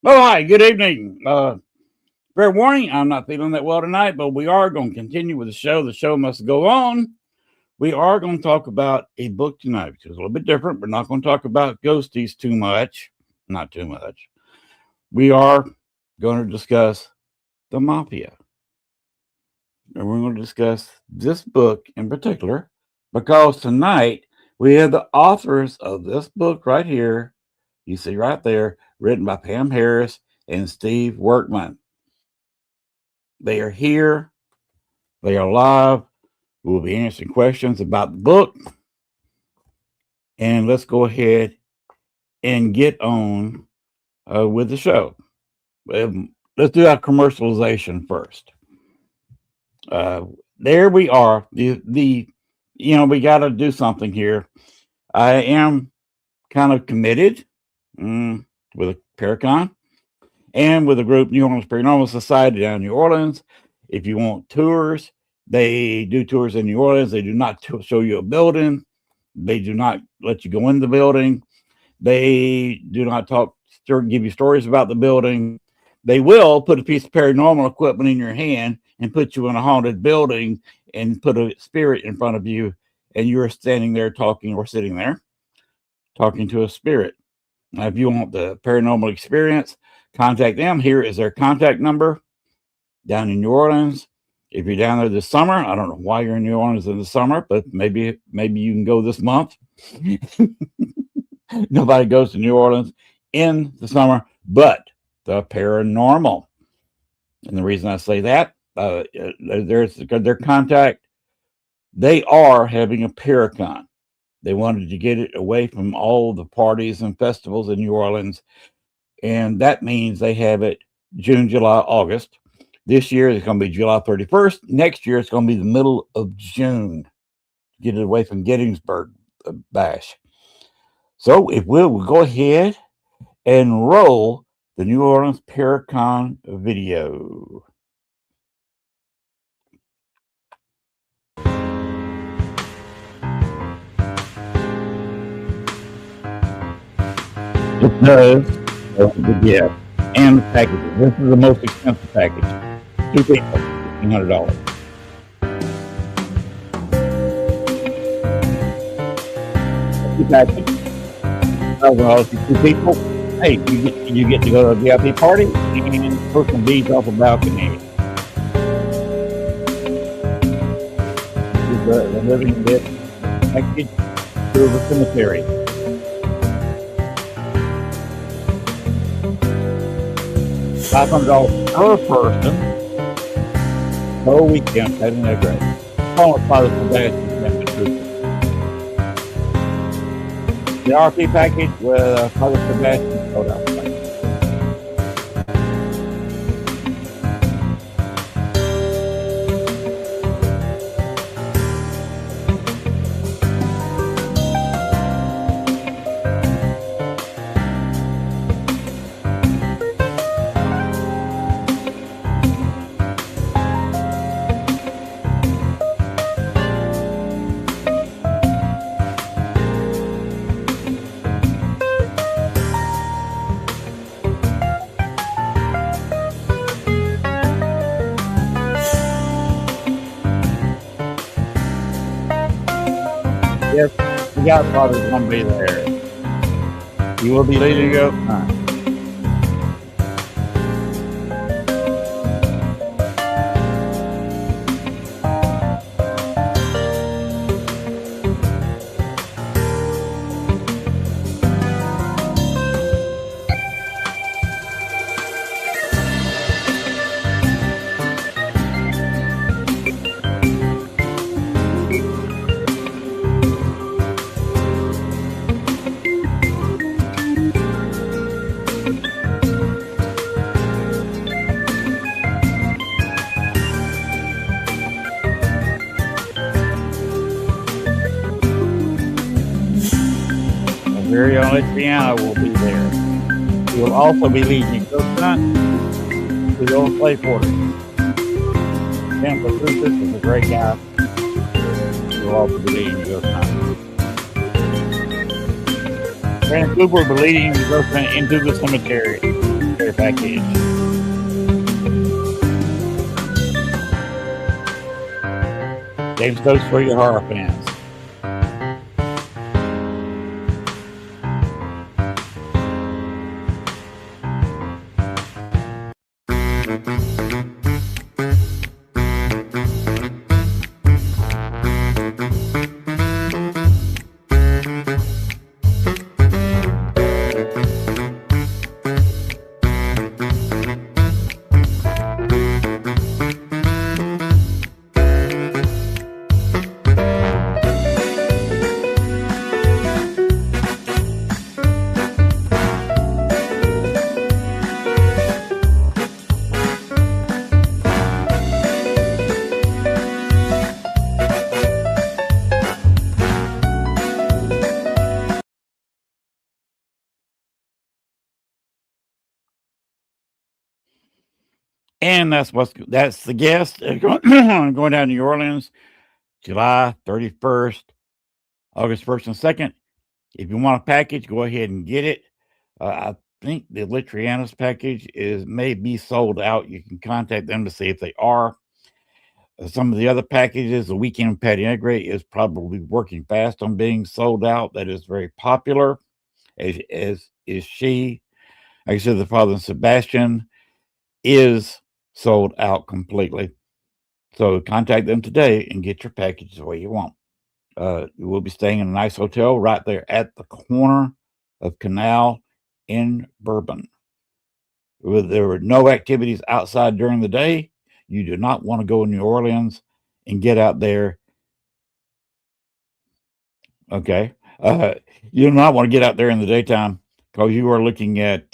Oh, hi, good evening. Fair warning, I'm not feeling that well tonight, but we are going to continue with the show. The show must go on. We are going to talk about a book tonight, which is a little bit different. We're not going to talk about ghosties too much. Not too much. We are going to discuss the mafia. And we're going to discuss this book in particular because tonight we have the authors of this book right here. You see right there, written by Pam Harris and Steve Workman. They are here. They are live. We'll be answering questions about the book. And let's go ahead and get on with the show. Let's do our commercialization first. There we are. We got to do something here. I am kind of committed with a Paracon and with a group, New Orleans Paranormal Society down in New Orleans. If you want tours, they do tours in New Orleans. They do not show you a building. They do not let you go in the building. They do not give you stories about the building. They will put a piece of paranormal equipment in your hand and put you in a haunted building and put a spirit in front of you, and you're standing there talking or sitting there talking to a spirit. Now, if you want the paranormal experience, contact them. Here is their contact number down in New Orleans. If you're down there this summer, I don't know why you're in New Orleans in the summer, but maybe you can go this month. Nobody goes to New Orleans in the summer, but the paranormal. And the reason I say that, there's their contact. They are having a Paracon. They wanted to get it away from all the parties and festivals in New Orleans. And that means they have it June, July, August. This year it's going to be July 31st. Next year it's going to be the middle of June. Get it away from Gettysburg Bash. So if we'll go ahead and roll the New Orleans Paracon video. It does the gift and the packages. This is the most expensive package. 2 people, $1,500. Package. Well, if you 2 people, hey, you get to go to a VIP party and put some beads off a balcony. The living bit package to the cemetery. $500 per person per weekend. Isn't that great? Call it Father Sebastian. The RP package with Father Sebastian photo. Yes, the Godfather's going to be there. He will be leading you up front. Very own piano will be there. He will also be leading you ghost hunt to the old slave quarters. Sam Patrusis is a great guy. He will also be leading you ghost hunt. Brandon Cooper will be leading you ghost hunt into the cemetery. Very package. Same goes for your horror fans. And that's the guest going down to New Orleans, July 31st, August 1st and 2nd. If you want a package, go ahead and get it. I think the Litrianis package may be sold out. You can contact them to see if they are. Some of the other packages, the Weekend Patty Negre is probably working fast on being sold out. That is very popular, as is she. Like I said, the Father and Sebastian is sold out completely. So contact them today and get your package the way you want. You will be staying in a nice hotel right there at the corner of Canal in Bourbon. There were no activities outside during the day. You do not want to go to New Orleans and get out there. Okay. You do not want to get out there in the daytime because you are looking at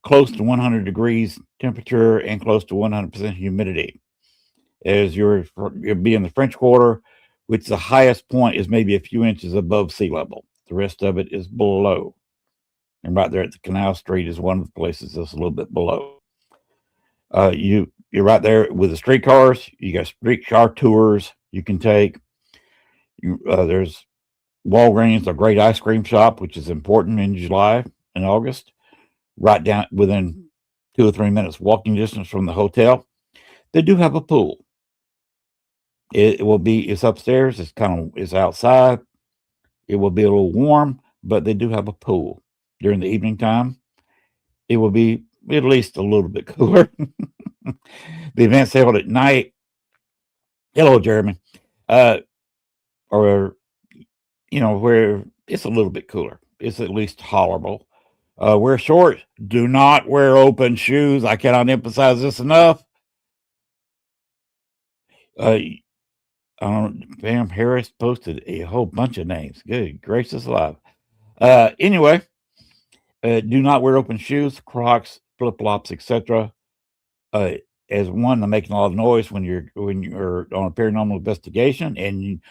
close to 100 degrees temperature and close to 100% humidity. As you'll be in the French Quarter, which the highest point is maybe a few inches above sea level. The rest of it is below. And right there at the Canal Street is one of the places that's a little bit below. You're right there with the streetcars. You got streetcar tours you can take. There's Walgreens, a great ice cream shop, which is important in July and August, right down within 2 or 3 minutes walking distance from the hotel. They do have a pool. It's upstairs. It's outside. It will be a little warm, but they do have a pool during the evening time. It will be at least a little bit cooler. The event's held at night. Hello, Jeremy. Or where it's a little bit cooler. It's at least tolerable. Wear shorts. Do not wear open shoes. I cannot emphasize this enough. Pam Harris posted a whole bunch of names. Good gracious alive. Anyway, do not wear open shoes, Crocs, flip flops, etc. As one, they're making a lot of noise when you're on a paranormal investigation, and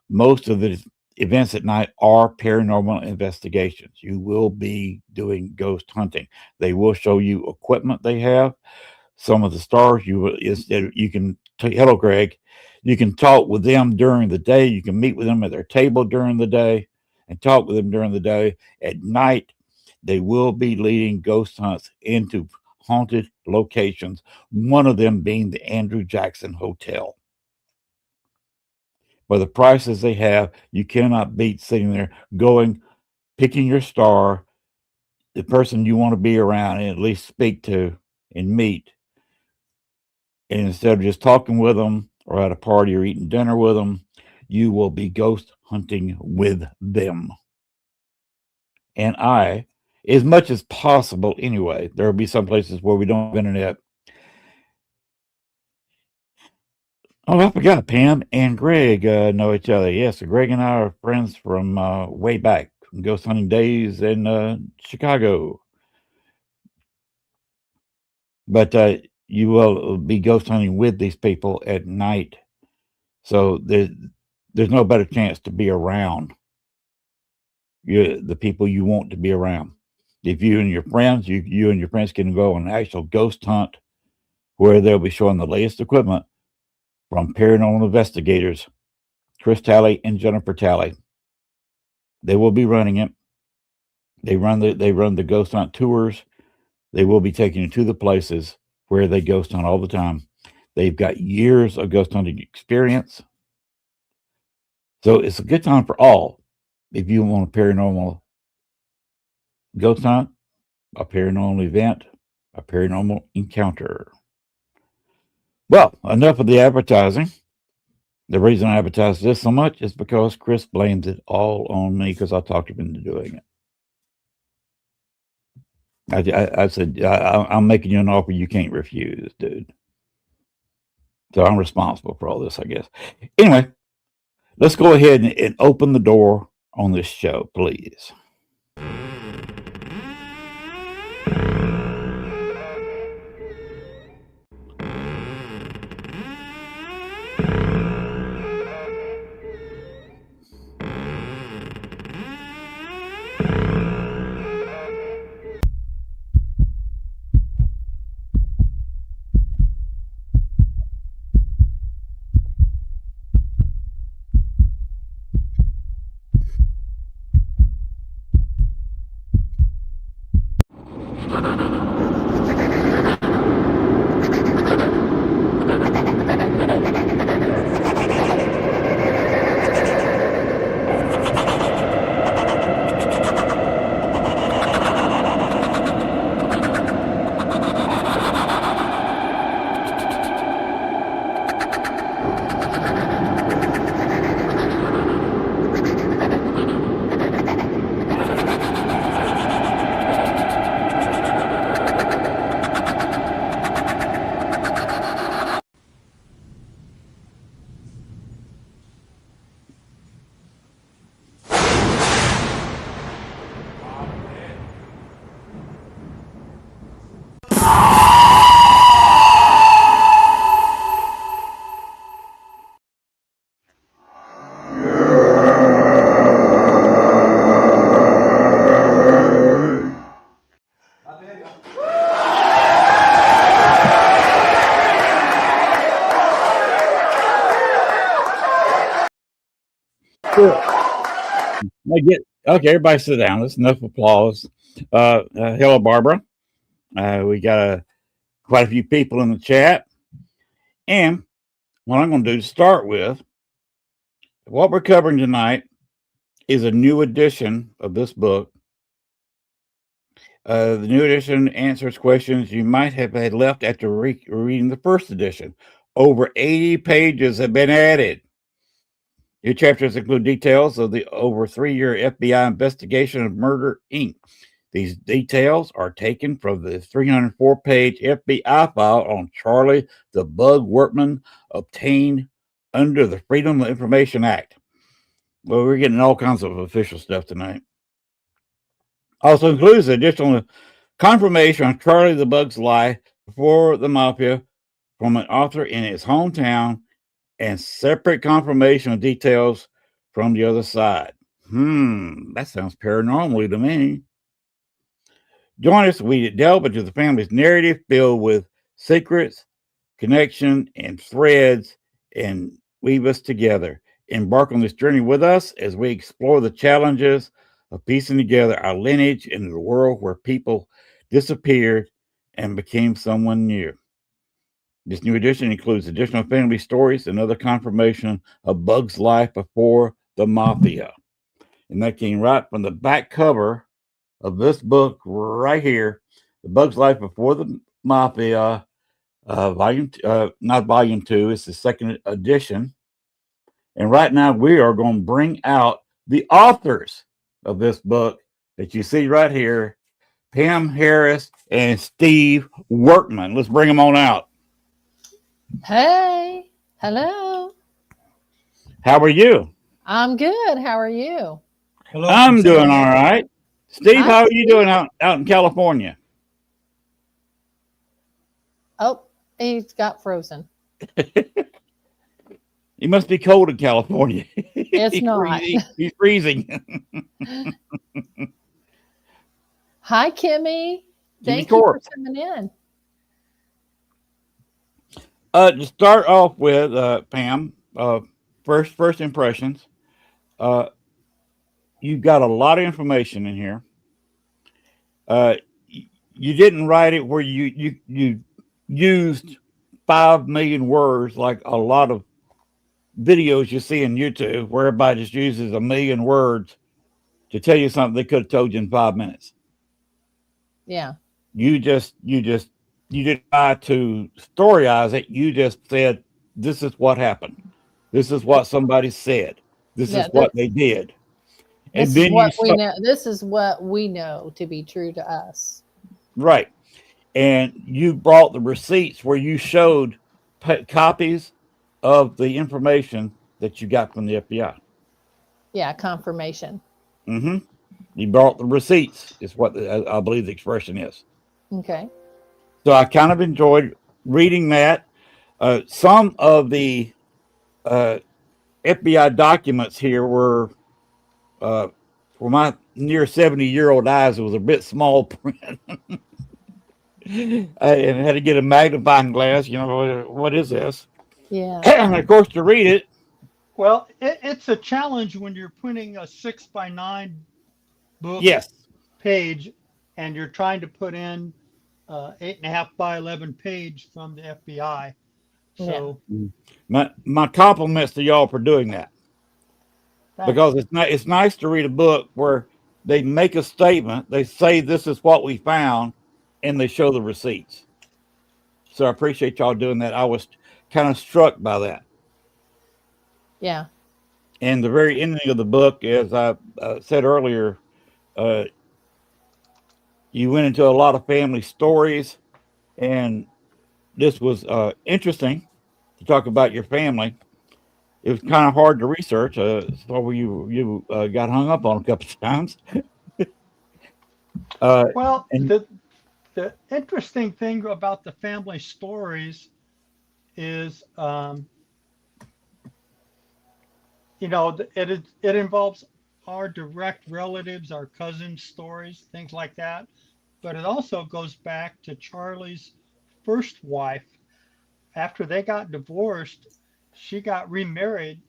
most of the events at night are paranormal investigations. You will be doing ghost hunting. They will show you equipment they have. Some of the stars you can hello Greg. You can talk with them during the day. You can meet with them at their table during the day and talk with them during the day. At night, they will be leading ghost hunts into haunted locations, one of them being the Andrew Jackson Hotel. For the prices they have, you cannot beat sitting there picking your star, the person you want to be around and at least speak to and meet. And instead of just talking with them or at a party or eating dinner with them, you will be ghost hunting with them. And as much as possible anyway, there will be some places where we don't have internet. Oh, I forgot. Pam and Greg know each other. Yes, Greg and I are friends from way back, from ghost hunting days in Chicago. But you will be ghost hunting with these people at night. So there's no better chance to be around the people you want to be around. If you and your friends can go on an actual ghost hunt where they'll be showing the latest equipment from paranormal investigators, Chris Talley and Jennifer Talley. They will be running it. They run the ghost hunt tours. They will be taking you to the places where they ghost hunt all the time. They've got years of ghost hunting experience. So it's a good time for all. If you want a paranormal ghost hunt, a paranormal event, a paranormal encounter. Well, enough of the advertising. The reason I advertise this so much is because Chris blames it all on me because I talked him into doing it. I said, I'm making you an offer you can't refuse, dude. So I'm responsible for all this, I guess. Anyway, let's go ahead and open the door on this show, please. Okay, everybody sit down. That's enough applause. Hello, Barbara. We got quite a few people in the chat. And what I'm going to do to start with, what we're covering tonight is a new edition of this book. The new edition answers questions you might have had left after reading the first edition. Over 80 pages have been added. New chapters include details of the over 3-year FBI investigation of Murder, Inc. These details are taken from the 304-page FBI file on Charlie the Bug Workman obtained under the Freedom of Information Act. Well, we're getting all kinds of official stuff tonight. Also includes additional confirmation on Charlie the Bug's life before the mafia from an author in his hometown and separate confirmation of details from the other side. That sounds paranormally to me. Join us as we delve into the family's narrative filled with secrets, connection, and threads, and weave us together. Embark on this journey with us as we explore the challenges of piecing together our lineage into the world where people disappeared and became someone new. This new edition includes additional family stories and other confirmation of Bug's life before the mafia. And that came right from the back cover of this book right here, The Bug's Life Before the Mafia, not volume 2, it's the second edition. And right now we are going to bring out the authors of this book that you see right here, Pam Harris and Steve Workman. Let's bring them on out. Hey, hello. How are you? I'm good. How are you? Hello. I'm doing all right. Steve, how are you doing out in California? Oh, he's got frozen. It must be cold in California. It's not. He's freezing. Hi, Kimmy. Thank you for coming in. To start off with, Pam, first impressions. You've got a lot of information in here. you didn't write it where you used 5 million words like a lot of videos you see on YouTube, where everybody just uses 1 million words to tell you something they could have told you in 5 minutes. Yeah. You didn't try to storyize it. You just said, this is what happened. This is what somebody said. This is what they did. And This is then what we know. This is what we know to be true to us. Right. And you brought the receipts where you showed copies of the information that you got from the FBI. Yeah, confirmation. Mm-hmm. You brought the receipts, is what I believe the expression is. Okay. So I kind of enjoyed reading that. Some of the FBI documents here were, for my near 70-year-old eyes, it was a bit small print. And had to get a magnifying glass. You know, what is this? Yeah. And of course, to read it. Well, it's a challenge when you're putting a 6x9 book page and you're trying to put in 8.5 by 11 page from the FBI. So my compliments to y'all for doing that. Thanks. Because it's nice to read a book where they make a statement, they say this is what we found, and they show the receipts. So I appreciate y'all doing that. I was kind of struck by that. Yeah. And the very ending of the book, as I said earlier, you went into a lot of family stories, and this was interesting to talk about your family. It was kind of hard to research, so you got hung up on a couple of times. Well, the interesting thing about the family stories is, you know, it involves our direct relatives, our cousins' stories, things like that. But it also goes back to Charlie's first wife. After they got divorced, she got remarried,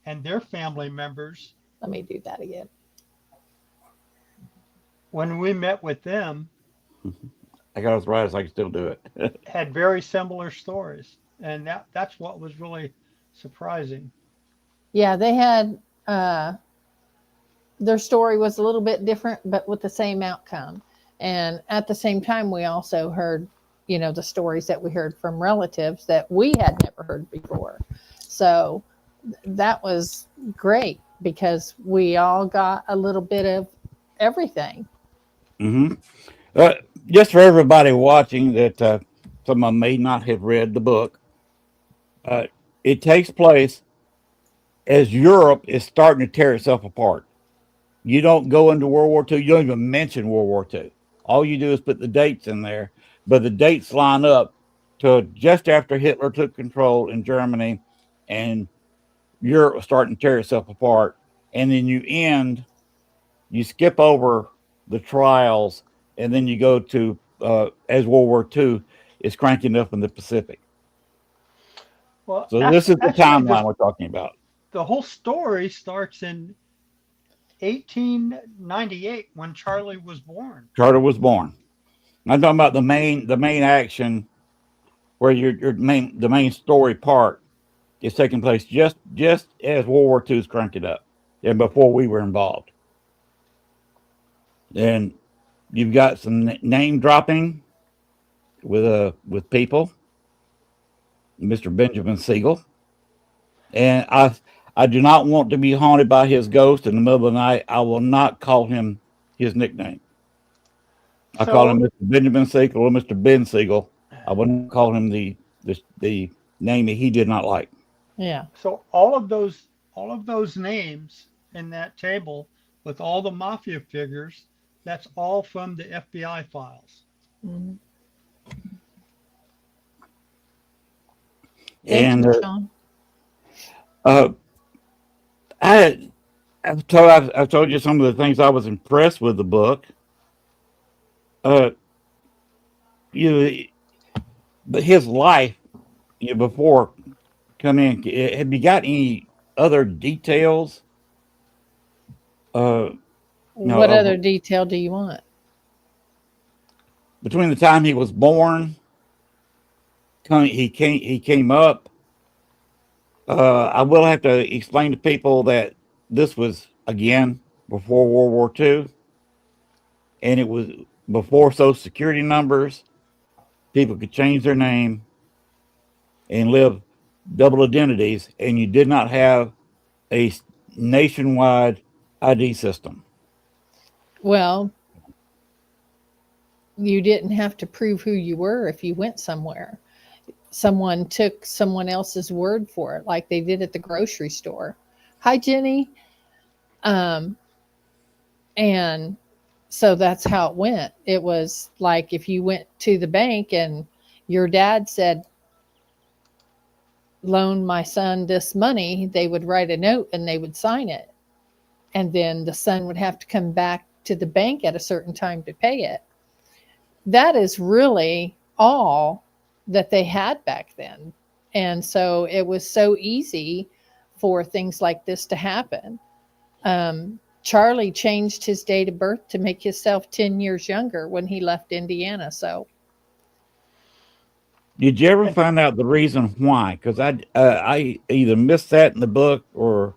and their family members. Let me do that again. When we met with them, I got arthritis. I can still do it. had very similar stories, and that's what was really surprising. Yeah, they had their story was a little bit different, but with the same outcome. And at the same time, we also heard, you know, the stories that we heard from relatives that we had never heard before. So that was great because we all got a little bit of everything. Mm-hmm. Just for everybody watching that someone may not have read the book, it takes place as Europe is starting to tear itself apart. You don't go into World War II. You don't even mention World War II. All you do is put the dates in there, but the dates line up to just after Hitler took control in Germany, and Europe was starting to tear itself apart. And then you skip over the trials, and then you go to as World War II is cranking up in the Pacific. Well, so this is the timeline we're talking about. The whole story starts in 1898 when Charlie was born. Charlie was born. I'm talking about the main action where the main story part is taking place just as World War II is cranking up and before we were involved. And you've got some name dropping with people, Mr. Benjamin Siegel, and I do not want to be haunted by his ghost in the middle of the night. I will not call him his nickname. I call him Mr. Benjamin Siegel or Mr. Ben Siegel. I wouldn't call him the name that he did not like. Yeah. So all of those names in that table with all the mafia figures, that's all from the FBI files. Mm-hmm. And Thank you, Sean. I've told you some of the things I was impressed with the book. But his life, before coming in, have you got any other details? What other detail do you want? between the time he was born, he came up. I will have to explain to people that this was again before World War II, and it was before Social Security numbers. People could change their name and live double identities, and you did not have a nationwide ID system. Well, you didn't have to prove who you were if you went somewhere. Someone took someone else's word for it, like they did at the grocery store. Hi, Jenny. Um, and so that's how it went. It was like if you went to the bank and your dad said, loan my son this money, they would write a note and they would sign it. And then the son would have to come back to the bank at a certain time to pay it. That is really all that they had back then. And so it was so easy for things like this to happen. Charlie changed his date of birth to make himself 10 years younger when he left Indiana. So, did you ever find out the reason why? Because I either missed that in the book or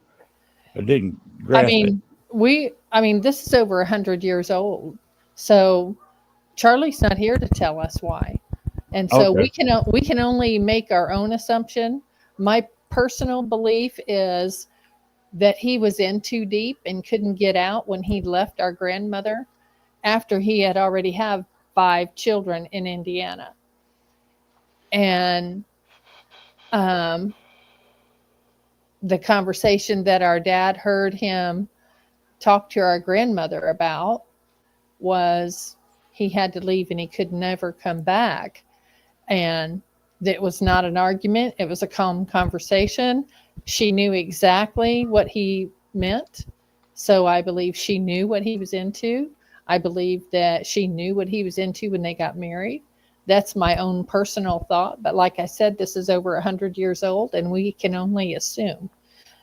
I didn't grasp it. this is over 100 years old. So Charlie's not here to tell us why. And so Okay. we can only make our own assumption. My personal belief is that he was in too deep and couldn't get out when he left our grandmother after he had already had 5 children in Indiana. And the conversation that our dad heard him talk to our grandmother about was he had to leave and he could never come back. And it was not an argument. It was a calm conversation. She knew exactly what he meant. So I believe she knew what he was into. I believe that she knew what he was into when they got married. That's my own personal thought. But like I said, this is over 100 years old and we can only assume.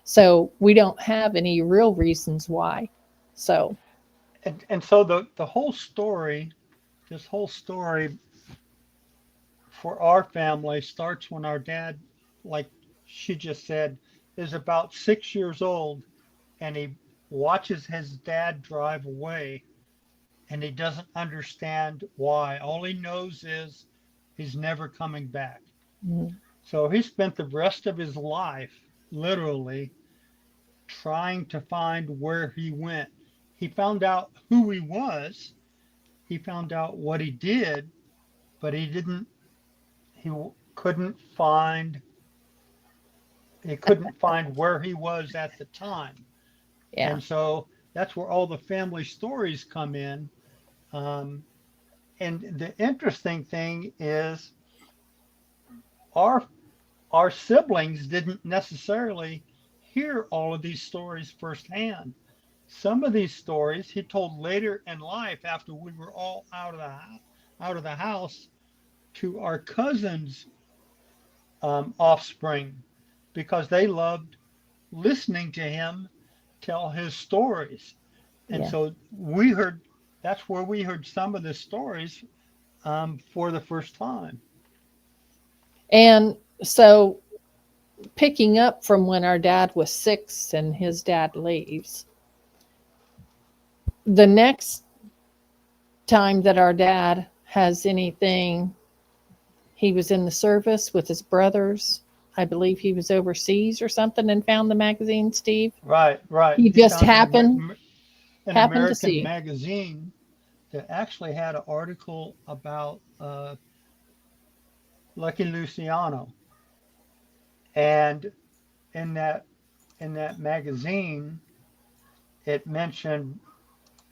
So we don't have any real reasons why. So. And so the whole story, this whole story for our family starts when our dad, like she just said, is about 6 years old and he watches his dad drive away and he doesn't understand why. All he knows is he's never coming back. Mm-hmm. So he spent the rest of his life literally trying to find where he went. He found out who he was, he found out what he did, but he couldn't find where he was at the time. Yeah. And so that's where all the family stories come in. And the interesting thing is our siblings didn't necessarily hear all of these stories firsthand. Some of these stories he told later in life after we were all out of the house to our cousins' offspring because they loved listening to him tell his stories. And Yeah. so that's where we heard some of the stories for the first time. And so picking up from when our dad was 6 and his dad leaves, the next time that our dad has anything, he was in the service with his brothers. I believe he was overseas or something and found the magazine, Steve. Right. He just found happened an to American see. magazine that actually had an article about Lucky Luciano. And in that magazine, it mentioned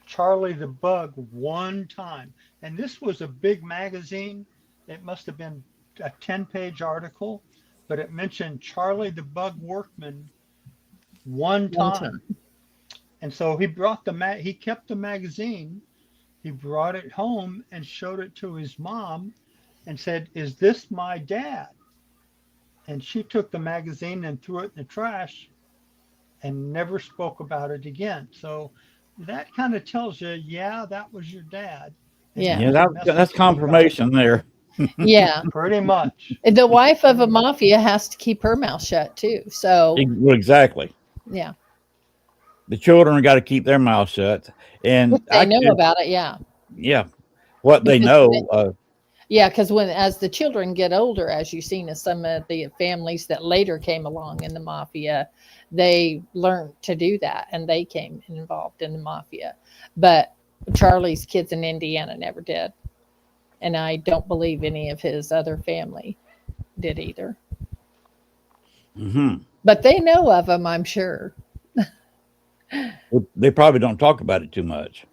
Charlie the Bug one time. And this was a big magazine. It must have been a 10-page article, but it mentioned Charlie the Bug Workman one time. And so he brought he kept the magazine. He brought it home and showed it to his mom and said, "Is this my dad?" And she took the magazine and threw it in the trash and never spoke about it again. So that kind of tells you, yeah, that was your dad. Yeah. Yeah, Just messes that's with you guys. confirmation there. Yeah. Pretty much. The wife of a mafia has to keep her mouth shut too. So, Well, exactly. yeah. The children got to keep their mouth shut, If and they know about it, yeah. yeah, what they Because know. yeah, because as the children get older, as you've seen in some of the families that later came along in the mafia, they learned to do that and they came involved in the mafia. But Charlie's kids in Indiana never did. And I don't believe any of his other family did either. Hmm. But they know of him, I'm sure. They probably don't talk about it too much.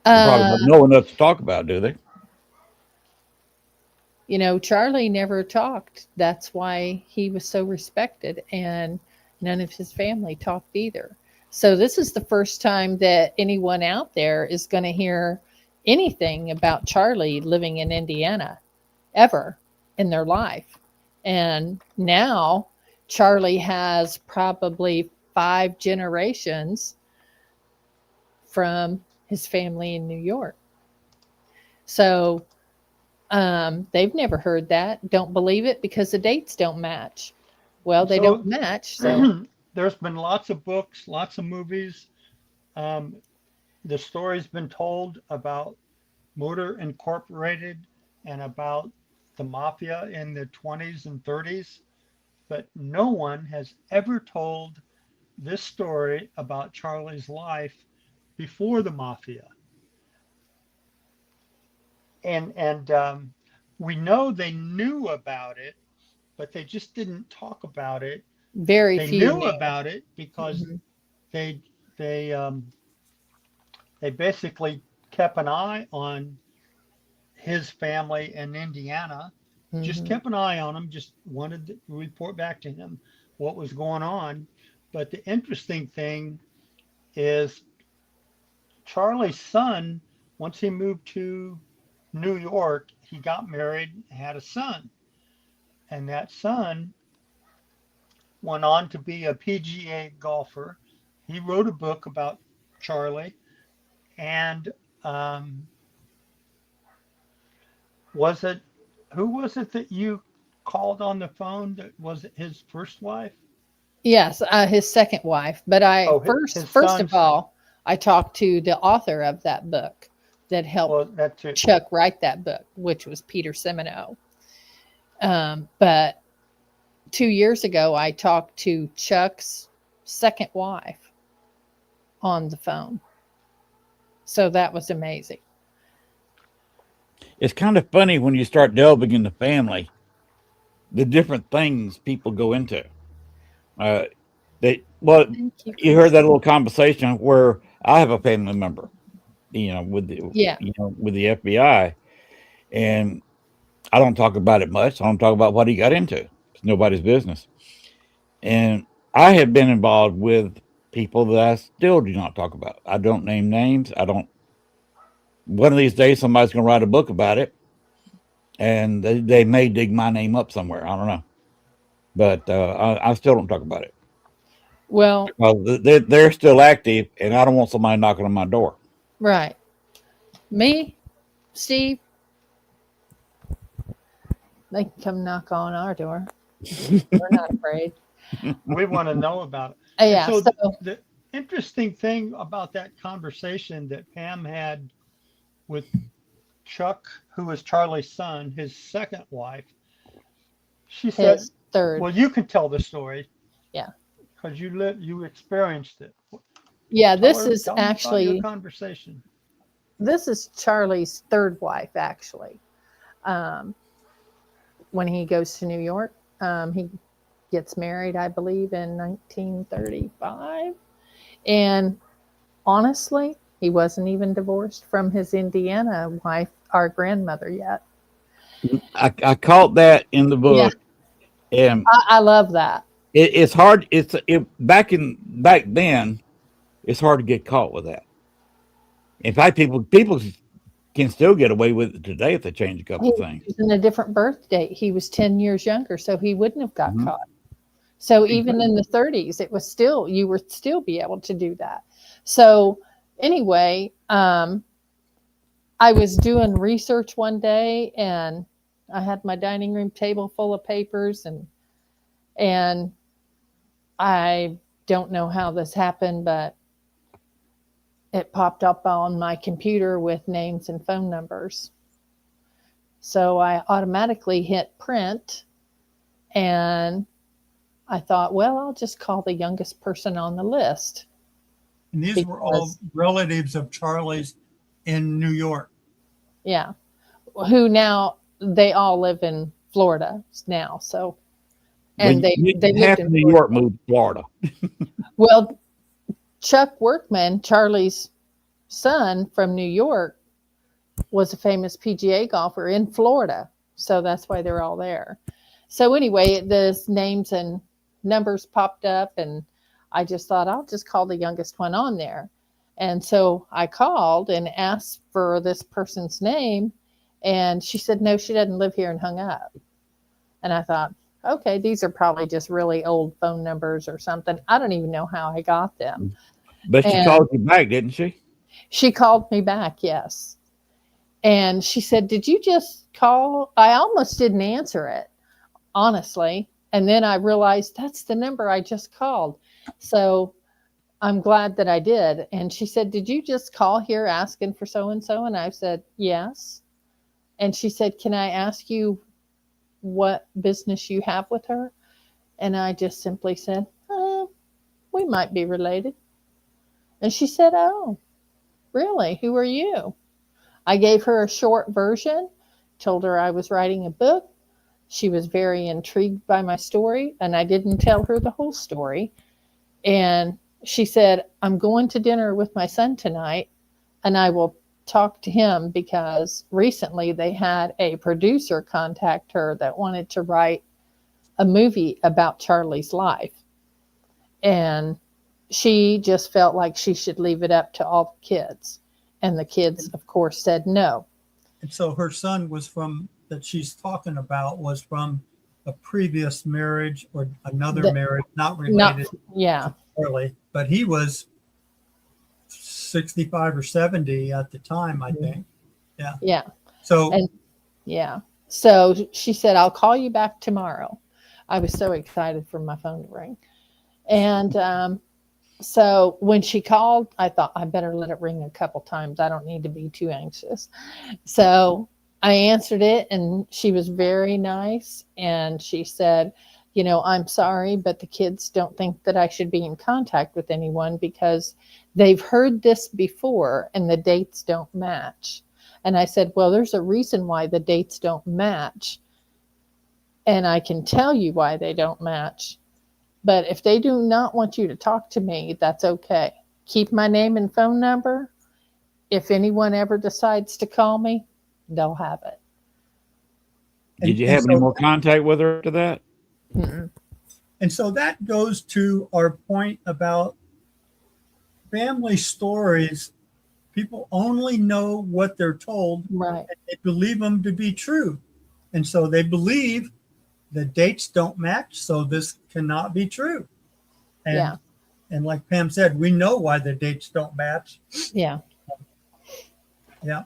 They probably Uh, don't know enough to talk about, do they? Charlie never talked. That's why he was so respected, and none of his family talked either. So this is the first time that anyone out there is going to hear anything about Charlie living in Indiana ever in their life. And now Charlie has probably 5 generations from his family in New York. So they've never heard that. Don't believe it because the dates don't match. Well, they So don't match. So there's been lots of books, lots of movies. The story's been told about Motor Incorporated and about the mafia in the 20s and 30s, but no one has ever told this story about Charlie's life before the mafia. And we know they knew about it, but they just didn't talk about it. very They few knew knew. about it because Mhm. they they um, they basically kept an eye on his family in Indiana. Just Mhm. kept an eye on him. Just wanted to report back to him what was going on. But the interesting thing is Charlie's son. Once he moved to New York, he got married, had a son, and that son went on to be a PGA golfer. He wrote a book about Charlie, and um, was it who was it that you called on the phone? That was it his first wife? Yes, his second wife. But I Oh, first his first of son's. all, I talked to the author of that book that helped Well, that's it. Chuck write that book, which was Peter Semino. But 2 years ago, I talked to Chuck's second wife on the phone. So that was amazing. It's kind of funny when you start delving in the family, the different things people go into. Uh, well, Thank you, you heard that Chris. little conversation where I have a family member, Yeah. with the FBI, and I don't talk about it much. I don't talk about what he got into. It's nobody's business. And I have been involved with people that I still do not talk about. I don't name names. I don't. One of these days, somebody's going to write a book about it, and they may dig my name up somewhere. I don't know, but I still don't talk about it. Well, They're still active, and I don't want somebody knocking on my door. right. Me, Steve, they can come knock on our door. We're not afraid. We want to know about it. Yeah. So So, the interesting thing about that conversation that Pam had with Chuck, who was Charlie's son, his second wife, she said, his third. "Well, you can tell the story Yeah. because you experienced it. Yeah. Tell This her, is tell me about your actually, conversation." this is Charlie's third wife, actually. Um, when he goes to New York, he gets married, I believe, in 1935. And honestly, he wasn't even divorced from his Indiana wife, our grandmother, yet. I caught that in the Yeah. book, and I love that. it's hard. Back then, it's hard to get caught with that. In fact, people can still get away with it today if they change a couple He of things. was in a different birth date. He was 10 years younger, so he wouldn't have got Mhm. caught. So even in the 30s, it was still, you would still be able to do that. So anyway, I was doing research one day, and I had my dining room table full of papers, and I don't know how this happened, but it popped up on my computer with names and phone numbers. So I automatically hit print, and I thought, well, I'll just call the youngest person on the list. And these were all relatives of Charlie's in New York. Yeah. Who now, they all live in Florida now. So, and they half lived in New Florida. York moved to Florida. Well, Chuck Workman, Charlie's son from New York, was a famous PGA golfer in Florida. So that's why they're all there. So anyway, the names and numbers popped up, and I just thought, I'll just call the youngest one on there. And so I called and asked for this person's name, and she said, no, she doesn't live here, and hung up. And I thought, okay, these are probably just really old phone numbers or something. I don't even know how I got them. But she called you back, didn't she? She called me back, yes. And she said, did you just call? I almost didn't answer it, honestly. And then I realized that's the number I just called. So I'm glad that I did. And she said, did you just call here asking for so-and-so? And I said, yes. And she said, can I ask you what business you have with her? And I just simply said, we might be related. And she said, oh, really? Who are you? I gave her a short version, told her I was writing a book. She was very intrigued by my story, and I didn't tell her the whole story. And she said, I'm going to dinner with my son tonight, and I will talk to him, because recently they had a producer contact her that wanted to write a movie about Charlie's life. And she just felt like she should leave it up to all the kids. And the kids, of course, said no. And so her son was that she's talking about was from a previous marriage or another marriage, not related to Charlie, but he was 65 or 70 at the time, I think. Yeah. Yeah. So, So she said, I'll call you back tomorrow. I was so excited for my phone to ring. And so when she called, I thought I better let it ring a couple times. I don't need to be too anxious. So I answered it, and she was very nice. And she said, I'm sorry, but the kids don't think that I should be in contact with anyone because they've heard this before and the dates don't match. And I said, well, there's a reason why the dates don't match. And I can tell you why they don't match. But if they do not want you to talk to me, that's okay. Keep my name and phone number. If anyone ever decides to call me, they'll have it. Did you have any more contact with her after that? Mm-mm. And so that goes to our point about family stories. People only know what they're told, right? And they believe them to be true. And so they believe the dates don't match, so this cannot be true. And like Pam said, we know why the dates don't match. Yeah. Yeah.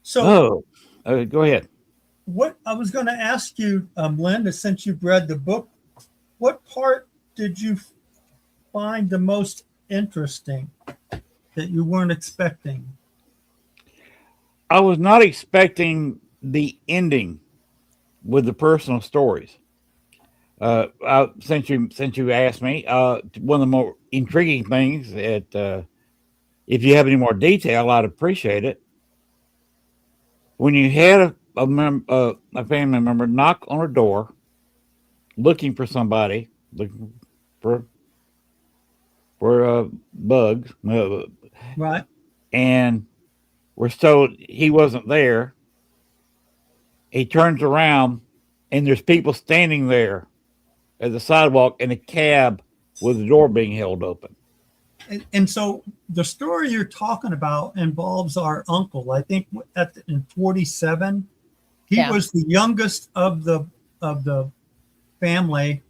So, go ahead. What I was going to ask you, Linda, since you've read the book, what part did you find the most interesting that you weren't expecting? I was not expecting the ending with the personal stories. Since you asked me, one of the more intriguing things that if you have any more detail, I'd appreciate it. When you had a family member knock on a door, looking for somebody, looking for bugs, right? And we're told he wasn't there. He turns around, and there's people standing there at the sidewalk in a cab with the door being held open. And so the story you're talking about involves our uncle. I think in 47, he was the youngest of the family,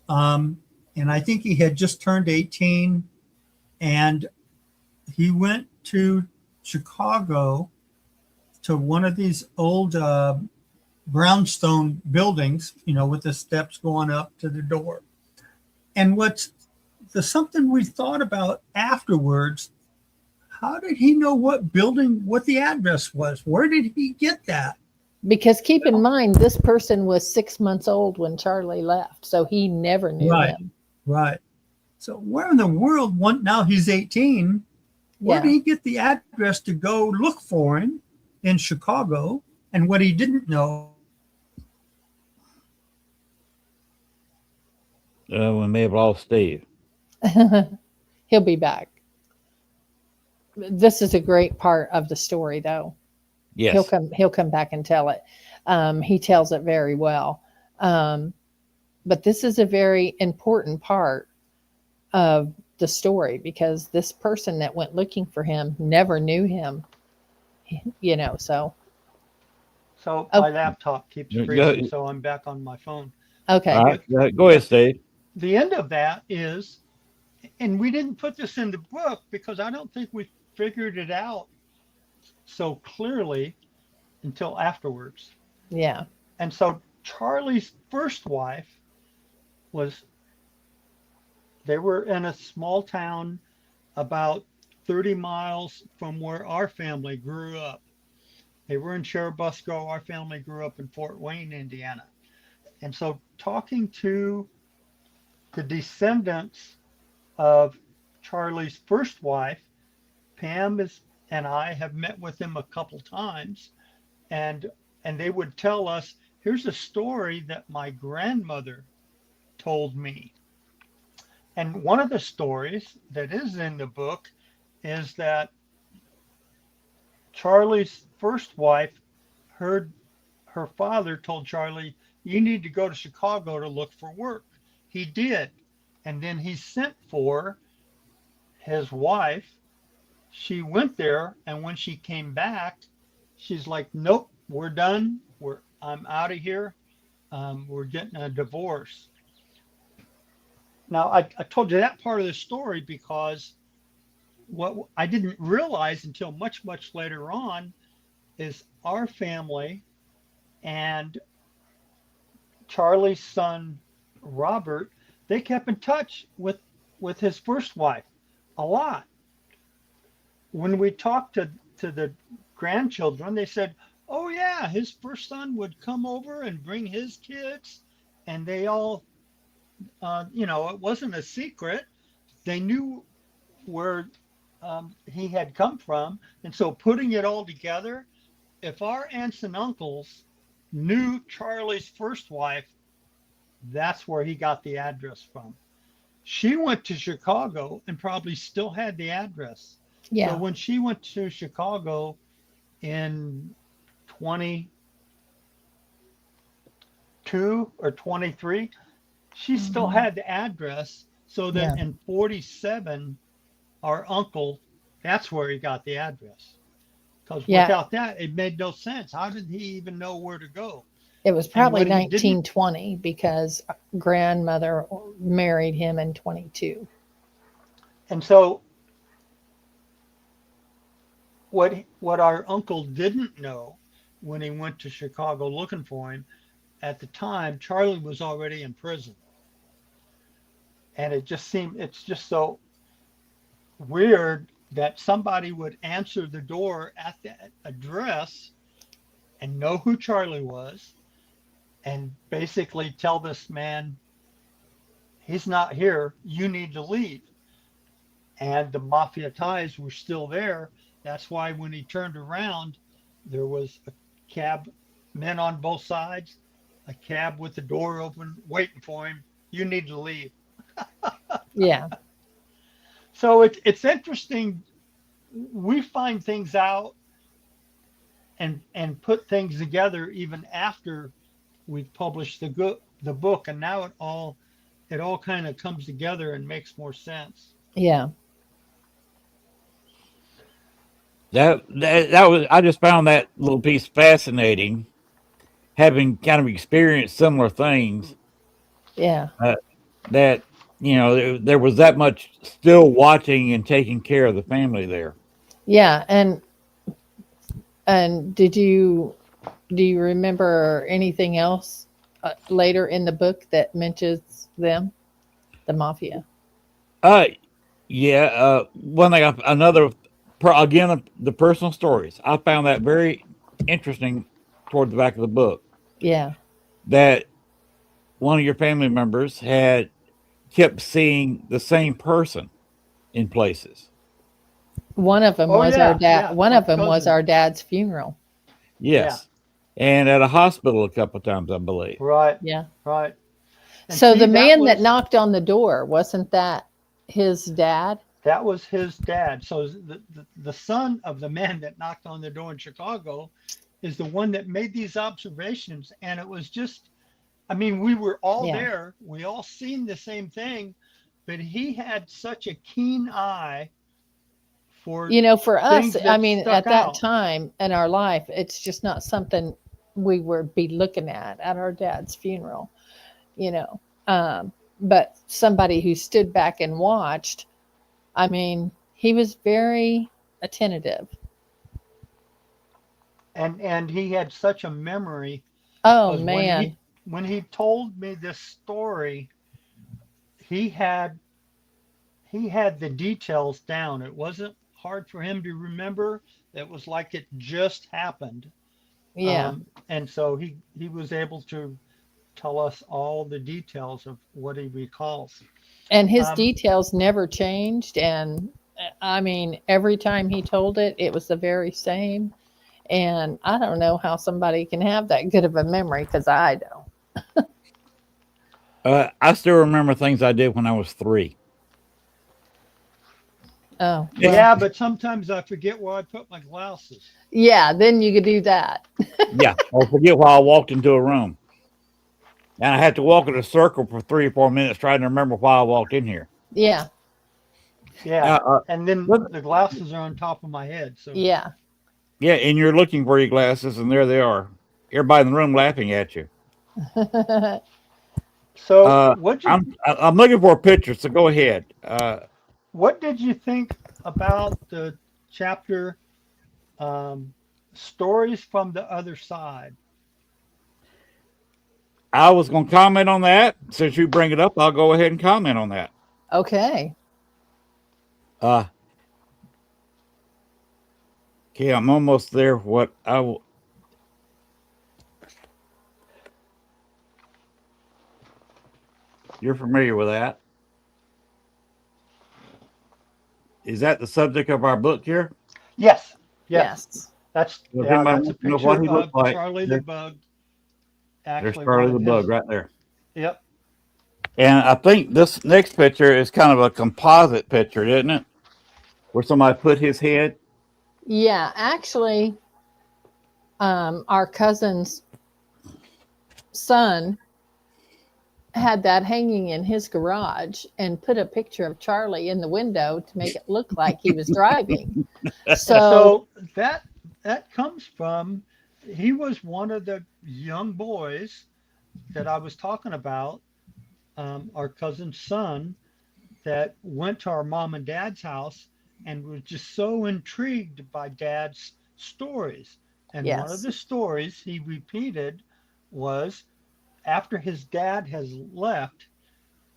and I think he had just turned 18. And he went to Chicago to one of these old brownstone buildings, with the steps going up to the door. And what's something we thought about afterwards, how did he know what the address was? Where did he get that? Because keep in mind, this person was 6 months old when Charlie left, so he never knew him. Right. So where in the world, now he's 18, where did he get the address to go look for him in Chicago? And what he didn't know. We may have lost Steve. He'll be back. This is a great part of the story, though. Yes. He'll come back and tell it. He tells it very well. But this is a very important part of the story, because this person that went looking for him never knew him, so. So my laptop keeps freezing, so I'm back on my phone. Okay. All right. Go ahead, Steve. The end of that is, and we didn't put this in the book because I don't think we figured it out so clearly until afterwards. Yeah. And so Charlie's first wife they were in a small town about 30 miles from where our family grew up. They were in Churubusco. Our family grew up in Fort Wayne, Indiana. And so talking to the descendants of Charlie's first wife, Pam and I have met with them a couple times, and they would tell us, here's a story that my grandmother told me. And one of the stories that is in the book is that Charlie's first wife heard her father told Charlie, you need to go to Chicago to look for work. He did. And then he sent for his wife. She went there, and when she came back, she's like, nope, we're done. I'm out of here. We're getting a divorce. Now, I told you that part of the story because what I didn't realize until much, much later on is our family and Charlie's son, Robert, they kept in touch with his first wife a lot. When we talked to the grandchildren, they said, oh yeah, his first son would come over and bring his kids, and they all, it wasn't a secret. They knew where he had come from. And so putting it all together, if our aunts and uncles knew Charlie's first wife, that's where he got the address from. She went to Chicago and probably still had the address. Yeah. So when she went to Chicago in 22 or 23, she still had the address. So that in 47, our uncle, that's where he got the address. Because without that, it made no sense. How did he even know where to go? It was probably 1920 because grandmother married him in 22. And so what our uncle didn't know when he went to Chicago looking for him, at the time, Charlie was already in prison. And it's just so weird that somebody would answer the door at that address and know who Charlie was and basically tell this man, he's not here, you need to leave. And the mafia ties were still there. That's why when he turned around, there was a cab, men on both sides, a cab with the door open, waiting for him. You need to leave. Yeah. So it's interesting. We find things out and put things together even after we've published the book, and now it all kind of comes together and makes more sense. Yeah. That was, I just found that little piece fascinating, having kind of experienced similar things. Yeah. That there was that much still watching and taking care of the family there. Yeah, and do you remember anything else later in the book that mentions them, the mafia? Uh, yeah. One thing, again, the personal stories. I found that very interesting toward the back of the book. Yeah, That one of your family members had kept seeing the same person in places. one of them Oh was our yeah, dad. yeah, One our of them was cousin. our dad's funeral. Yeah, Yes. And at a hospital a couple of times, I believe. right, Yeah. right. And So see, the man that knocked on the door, wasn't that his dad? that was his dad. So the son of the man that knocked on the door in Chicago is the one that made these observations. And it was just, I mean, we were all Yeah. there. We all seen the same thing, but he had such a keen eye for For us, things I that mean, stuck at that out. time in our life, it's just not something we would be looking at our dad's funeral, you know. But somebody who stood back and watched, I mean, he was very attentive. And he had such a memory Oh because man. when he told me this story, he had he had the details down. It wasn't hard for him to remember. It was like it just happened. Yeah. And so he was able to tell us all the details of what he recalls. And his Um, details never changed. And I mean, every time he told it, it was the very same. And I don't know how somebody can have that good of a memory because I don't. I still remember things I did when I was 3. Oh, well, yeah, but sometimes I forget where I put my glasses. yeah, then you could do that. Yeah. I'll forget why I walked into a room. And I had to walk in a circle for 3 or 4 minutes trying to remember why I walked in here. Yeah. Yeah, and then Look- the glasses are on top of my head. So Yeah. yeah, and you're looking for your glasses, and there they are. Everybody in the room laughing at you. so Uh, I'm looking for a picture, so go ahead. what did you think about the chapter um, stories from the other side? I was going to comment on that. Since you bring it up, I'll go ahead and comment on that. Okay. Okay, I'm almost there. You're familiar with that? Is that the subject of our book here? Yes, yes, Yes. that's Well, if yeah, anybody that's a wants to know what picture he looks of like, Charlie the Bug. there's Actually, Charlie one the of Bug his. right there. Yep. And I think this next picture is kind of a composite picture, isn't it? Where somebody put his head. Yeah. Actually, our cousin's son had that hanging in his garage and put a picture of Charlie in the window to make it look like he was driving. So, So that comes from he was one of the young boys that I was talking about, our cousin's son that went to our mom and dad's house and was just so intrigued by dad's stories. And one of yes. the stories he repeated was after his dad has left,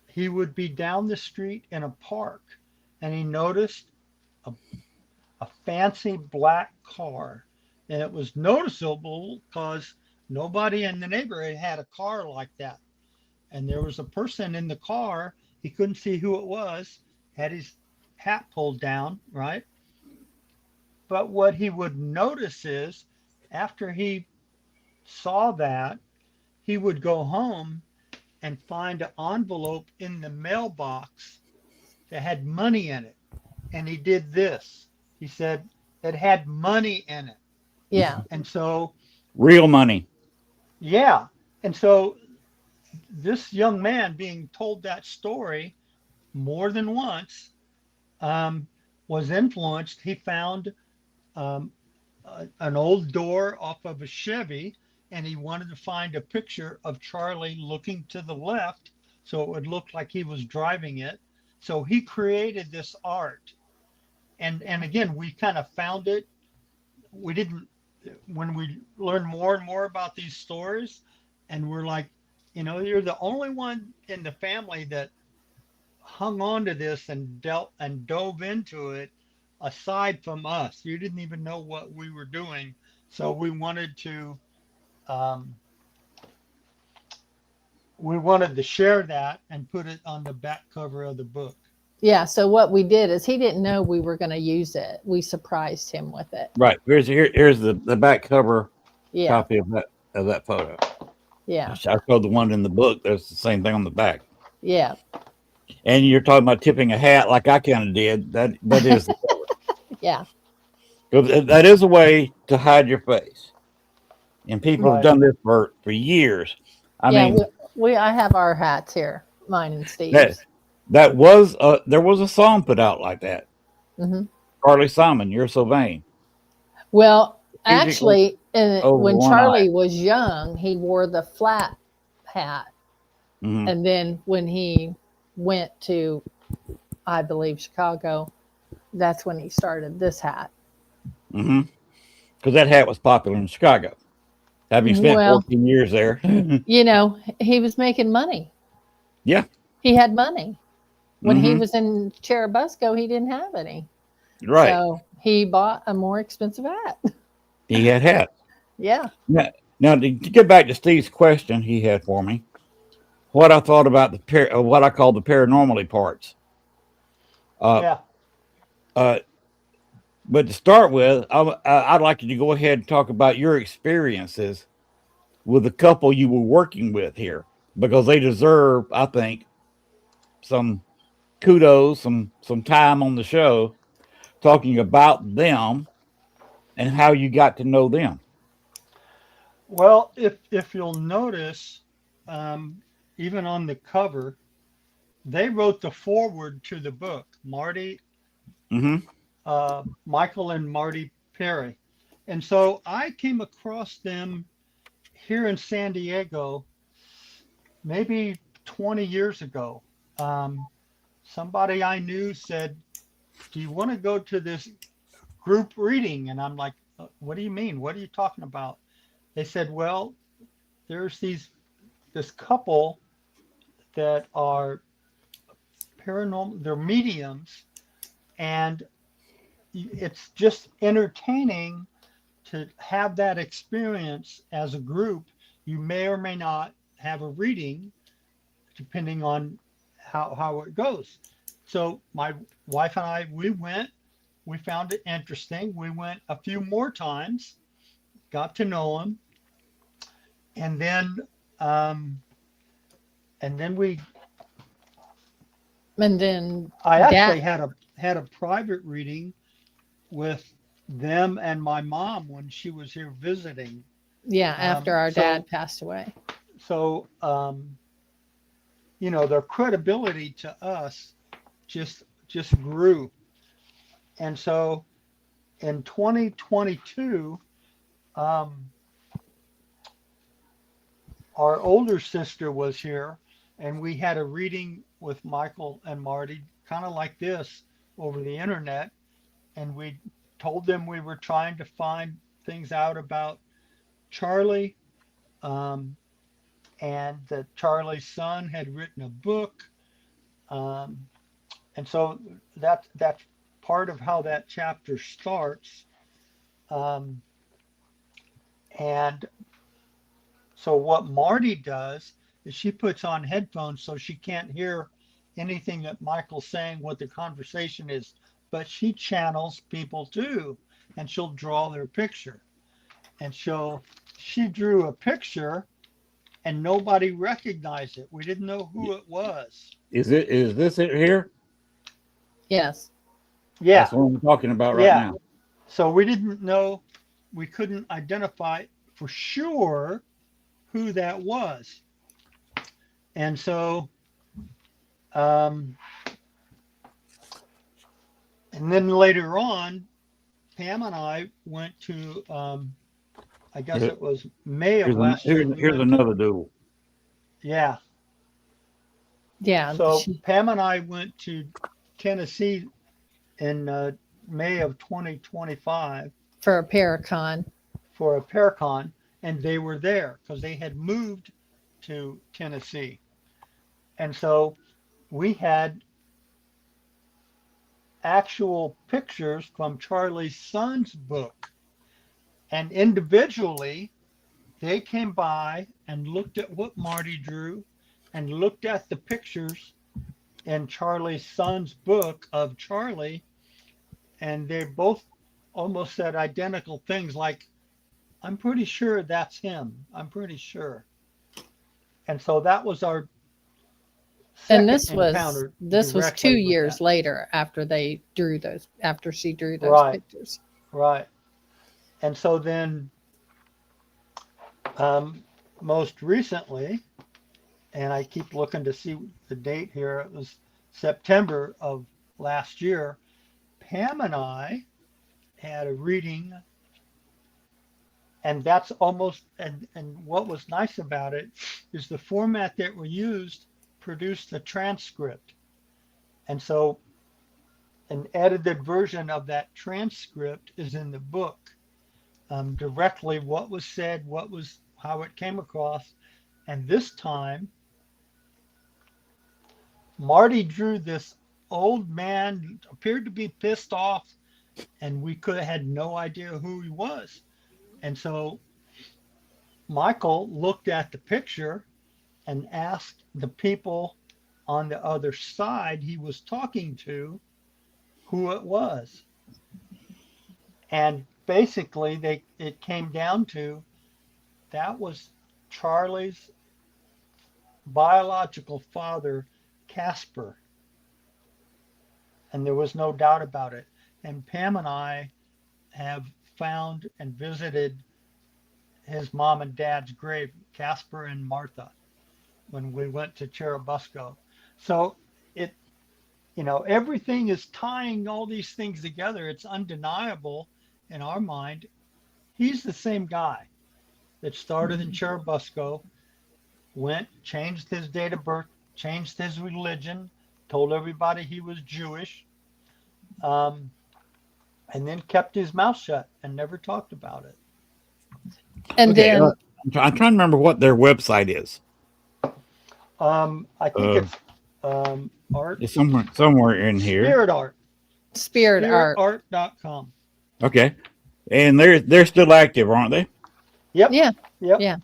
he would be down the street in a park and he noticed a, a fancy black car. And it was noticeable because nobody in the neighborhood had a car like that. And there was a person in the car. He couldn't see who it was, had his hat pulled down, right? But what he would notice is after he saw that, he would go home and find an envelope in the mailbox that had money in it. And he did this. He said it had money in it. Yeah. And so, Real money. yeah. And so this young man being told that story more than once was influenced. He found um, an old door off of a Chevy and he wanted to find a picture of Charlie looking to the left so it would look like he was driving it. So he created this art. And again, we kind of found it. We didn't, when we learned more and more about these stories, and we're like, you know, you're the only one in the family that hung on to this and dove into it aside from us. You didn't even know what we were doing. So um, we wanted to share that and put it on the back cover of the book. Yeah. So what we did is he didn't know we were going to use it. We surprised him with it. Right. Here's the back cover Yeah. copy of that photo. Yeah. I showed the one in the book. There's the same thing on the back. Yeah. And you're talking about tipping a hat like I kind of did. That is the cover. Yeah. That is a way to hide your face. And people have Right. done this for years. I Yeah. mean, I have our hats here, mine and Steve's. there was a song put out like that. Hmm. Carly Simon, You're So Vain. Well, Music actually, over when one Charlie was young, he wore the flat hat. Mhm. And then when he went to, I believe, Chicago, that's when he started this hat. Because that hat was popular in Chicago. Having spent Well, 14 years there. you know, he was making money. Yeah. He had money. When he Mhm. was in Cherubusco, he didn't have any. Right. So he bought a more expensive hat. He had hats. Yeah. Now, to get back to Steve's question he had for me, what I thought about what I call the paranormally parts. Yeah. But to start with, I'd like you to go ahead and talk about your experiences with the couple you were working with here, because they deserve, I think, some kudos, some time on the show, talking about them and how you got to know them. Well, if you'll notice, even on the cover, they wrote the foreword to the book. Mm-hmm. Michael and Marty Perry. And so I came across them here in San Diego maybe 20 years ago. Somebody I knew said, "Do you want to go to this group reading?" And I'm like, "What do you mean? What are you talking about?" They said, "Well, there's this couple that are paranormal, they're mediums, and it's just entertaining to have that experience as a group. You may or may not have a reading depending on how it goes." So my wife and I, we found it interesting. We went a few more times, got to know them, and then um, and then And then I actually Dad, had a private reading with them and my mom when she was here visiting. yeah, after our So dad passed away. so you know, their credibility to us just grew. And so in 2022, um, our older sister was here, and we had a reading with Michael and Marty, kind of like this, over the internet. And we told them we were trying to find things out about Charlie, um, and that Charlie's son had written a book. Um, and so that's part of how that chapter starts. Um, and so what Marty does is she puts on headphones so she can't hear anything that Michael's saying, what the conversation is, but she channels people too, and she'll draw their picture. And she drew a picture and nobody recognized it. We didn't know who it was. Is this it here? Yes. Yeah, That's what I'm talking about right yeah. now. So we didn't know, we couldn't identify for sure who that was. And so, and then later on, Pam and I went to, I guess it was May of last year. Here's another doodle. Yeah. Yeah. So she- Pam and I went to Tennessee in May of 2025 for a Paracon. for a Paracon, and they were there because they had moved to Tennessee. And so we had actual pictures from Charlie's son's book. And individually, they came by and looked at what Marty drew and looked at the pictures in Charlie's son's book of Charlie. And they both almost said identical things like, I'm pretty sure that's him. I'm pretty sure. And so that was our And second this was encounter 2 directly with years that. later after they drew those, after she drew those Right. pictures. Right. And so then most recently, and I keep looking to see the date here, it was September of last year, Pam and I had a reading, and that's almost, and what was nice about it is the format that we used produced a transcript. And so an edited version of that transcript is in the book. Directly what was said, how it came across. And this time, Marty drew this old man, appeared to be pissed off, and we could have had no idea who he was. And so Michael looked at the picture and asked the people on the other side he was talking to who it was. And basically it came down to that was Charlie's biological father, Casper. And there was no doubt about it. And Pam and I have found and visited his mom and dad's grave, Casper and Martha, when we went to Cherubusco. So it, everything is tying all these things together. It's undeniable in our mind. He's the same guy that started in Cherubusco, changed his date of birth, changed his religion, told everybody he was Jewish, and then kept his mouth shut and never talked about it. And Okay, then I'm trying to remember what their website is. I think it's art. It's somewhere in here. Spirit art. Spirit Art. SpiritArt.com. Okay, and they're still active, aren't they? Yep. Yeah. Yep. Yeah.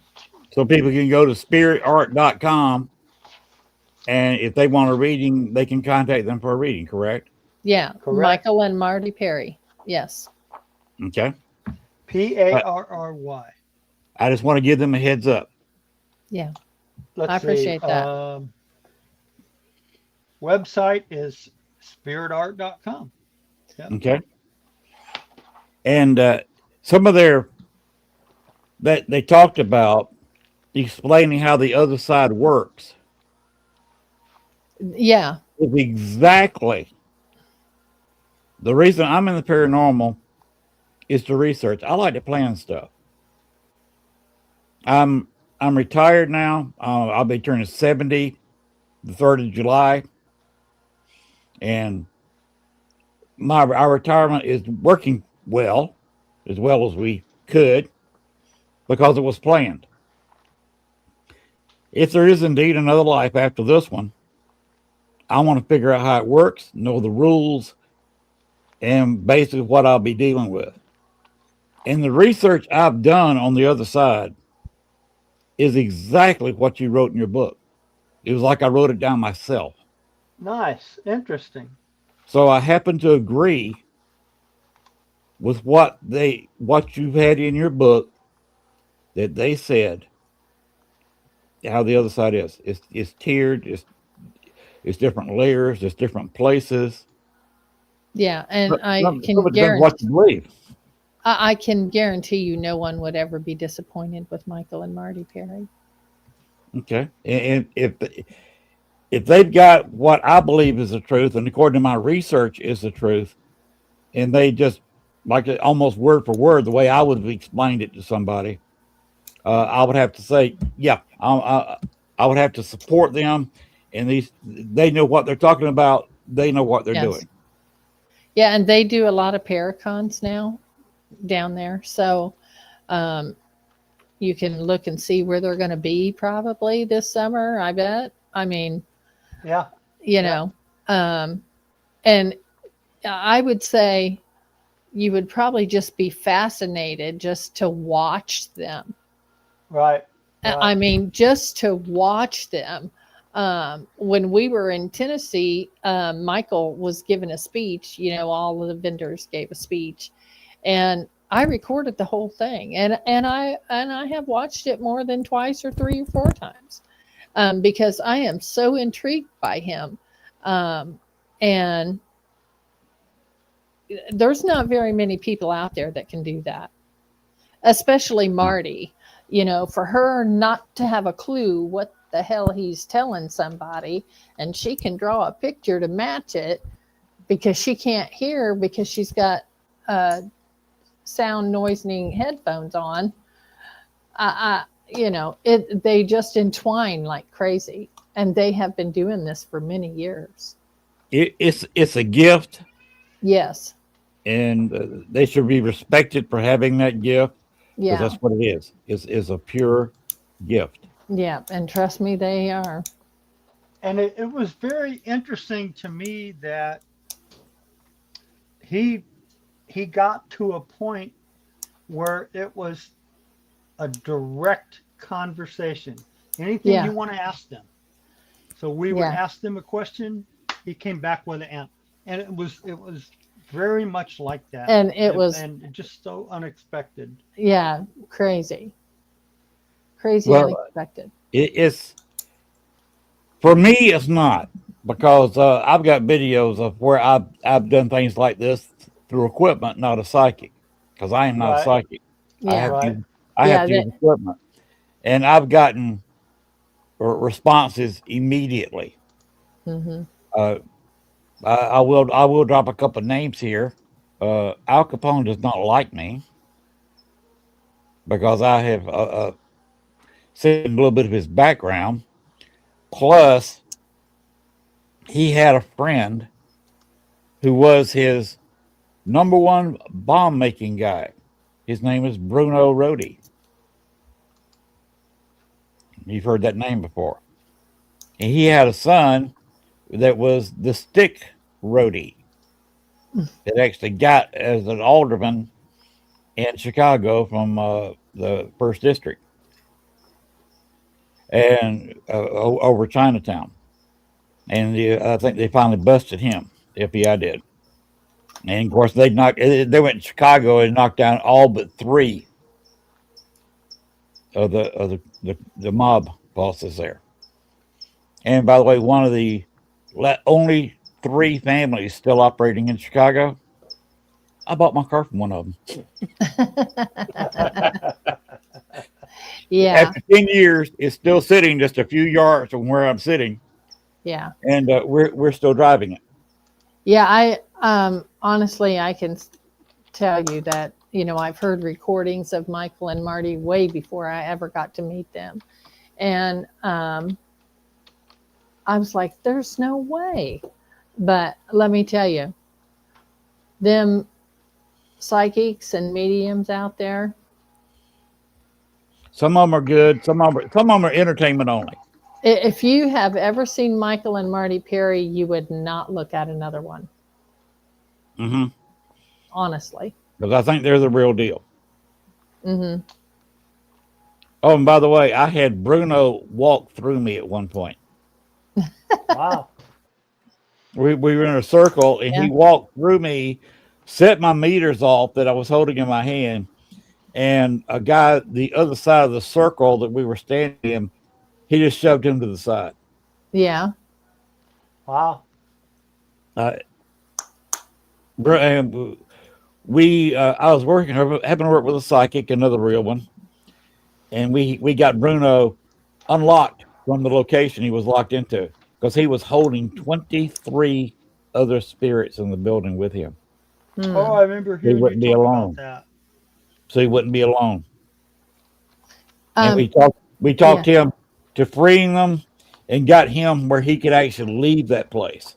So people can go to spiritart.com, and if they want a reading, they can contact them for a reading. Correct? Yeah. Correct. Michael and Marty Perry. Yes. Okay. Parry. I just want to give them a heads up. Yeah. Let's I appreciate see. that. Website is spiritart.com. Okay. And some of that they talked about explaining how the other side works Yeah. is exactly the reason I'm in the paranormal is to research. I like to plan stuff. I'm retired now. I'll be turning 70 the 3rd of July. And our retirement is working well as we could because it was planned. If there is indeed another life after this one, I want to figure out how it works, know the rules, and basically what I'll be dealing with. And the research I've done on the other side is exactly what you wrote in your book. It was like I wrote it down myself. Nice. Interesting. So I happen to agree with what you had in your book that they said how the other side is. It's tiered, it's different layers, it's different places. Yeah. And But I some can of it depends guarantee what you believe. I can guarantee you no one would ever be disappointed with Michael and Marty Perry. Okay. And if they've got what I believe is the truth, and according to my research is the truth, and they just like it almost word for word the way I would have explained it to somebody, I would have to say, yeah, I would have to support them and they know what they're talking about. They know what they're Yes. doing. Yeah, and they do a lot of paracons now down there. So you can look and see where they're going to be probably this summer, I bet. I mean, Yeah. you know, and I would say you would probably just be fascinated just to watch them. Right. I mean, just to watch them. When we were in Tennessee, Michael was giving a speech. You know, all of the vendors gave a speech, and I recorded the whole thing. And I have watched it more than twice or 3 or 4 times, because I am so intrigued by him. And there's not very many people out there that can do that, especially Marty. You know, for her not to have a clue what the hell he's telling somebody, and she can draw a picture to match it because she can't hear because she's got sound noisening headphones on. You know, they just entwine like crazy, and they have been doing this for many years. It's a gift, Yes. and they should be respected for having that gift. Yeah. That's what it is. It's a pure gift. Yeah, and trust me, they are. And it was very interesting to me that he got to a point where it was a direct conversation. Anything Yeah. you want to ask them. So we would Yeah. ask them a question, he came back with an answer. And it was very much like that. And it was, and just so unexpected. yeah, crazy. Crazy, Well, unexpected. It's for me. It's not, because I've got videos of where I've done things like this through equipment, not a psychic, because I am not a Right. psychic. I Yeah. have Right. to, I have Yeah, to use equipment, and I've gotten responses immediately. Mm-hmm. I will drop a couple of names here. Al Capone does not like me because I have seen a little bit of his background. Plus, he had a friend who was his number one bomb making guy. His name is Bruno Rodi. You've heard that name before. And he had a son that was the stick Rodi that actually got as an alderman in Chicago from the first district and over Chinatown. And I think they finally busted him. The FBI did. And of course, they went to Chicago and knocked down all but 3 of the mob bosses there. And by the way, one of the only 3 families still operating in Chicago, I bought my car from one of them. Yeah. After 10 years, it's still sitting just a few yards from where I'm sitting, Yeah. and we're still driving it. Yeah. I honestly, I can tell you that, you know, I've heard recordings of Michael and Marty way before I ever got to meet them. And I was like, there's no way. But let me tell you, them psychics and mediums out there, Some of them are good. Some of them are entertainment only. if you have ever seen Michael and Marty Perry, you would not look at another one. Mm-hmm. Honestly. Because I think they're the real deal. Mm-hmm. Oh, and by the way, I had Bruno walk through me at one point. Wow. We were in a circle, and he walked through me, set my meters off that I was holding in my hand, and a guy the other side of the circle that we were standing in, he just shoved him to the side. Yeah. Wow. I was having to work with a psychic, another real one, and we got Bruno unlocked from the location he was locked into because he was holding 23 other spirits in the building with him. Hmm. Oh, I remember hearing wouldn't be you talk alone. about that. So he wouldn't be alone. And we talked him to freeing them, and got him where he could actually leave that place.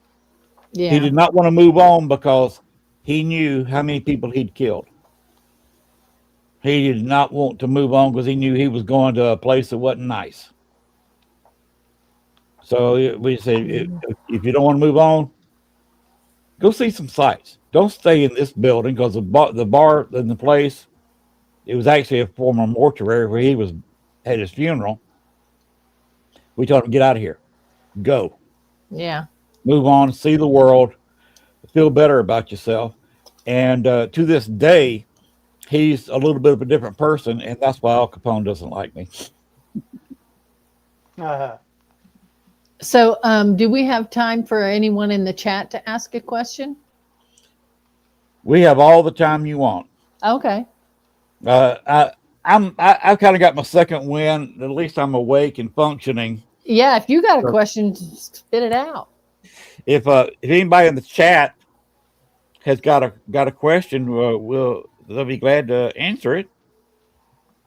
He Yeah. did not want to move on because he knew how many people he'd killed. He did not want to move on because he knew he was going to a place that wasn't nice. So we said, if you don't want to move on, go see some sights. Don't stay in this building because the bar in the place, it was actually a former mortuary where he was had his funeral. We told him, get out of here. Go. Yeah. Move on, see the world, feel better about yourself. And to this day, he's a little bit of a different person, and that's why Al Capone doesn't like me. So, do we have time for anyone in the chat to ask a question? We have all the time you want. Okay. I've kind of got my second win. At least I'm awake and functioning. Yeah, if you got a question, spit it out. If anybody in the chat has got a question, they'll be glad to answer it.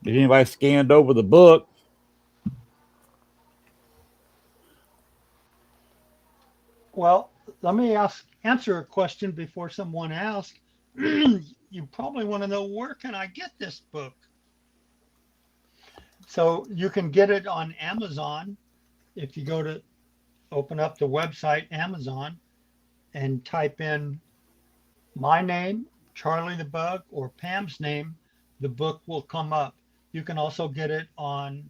If anybody scanned over the book. Well, let me answer a question before someone asks. You probably want to know, where can I get this book? So you can get it on Amazon. If you go to open up the website Amazon and type in my name, Charlie the Bug, or Pam's name, the book will come up. You can also get it on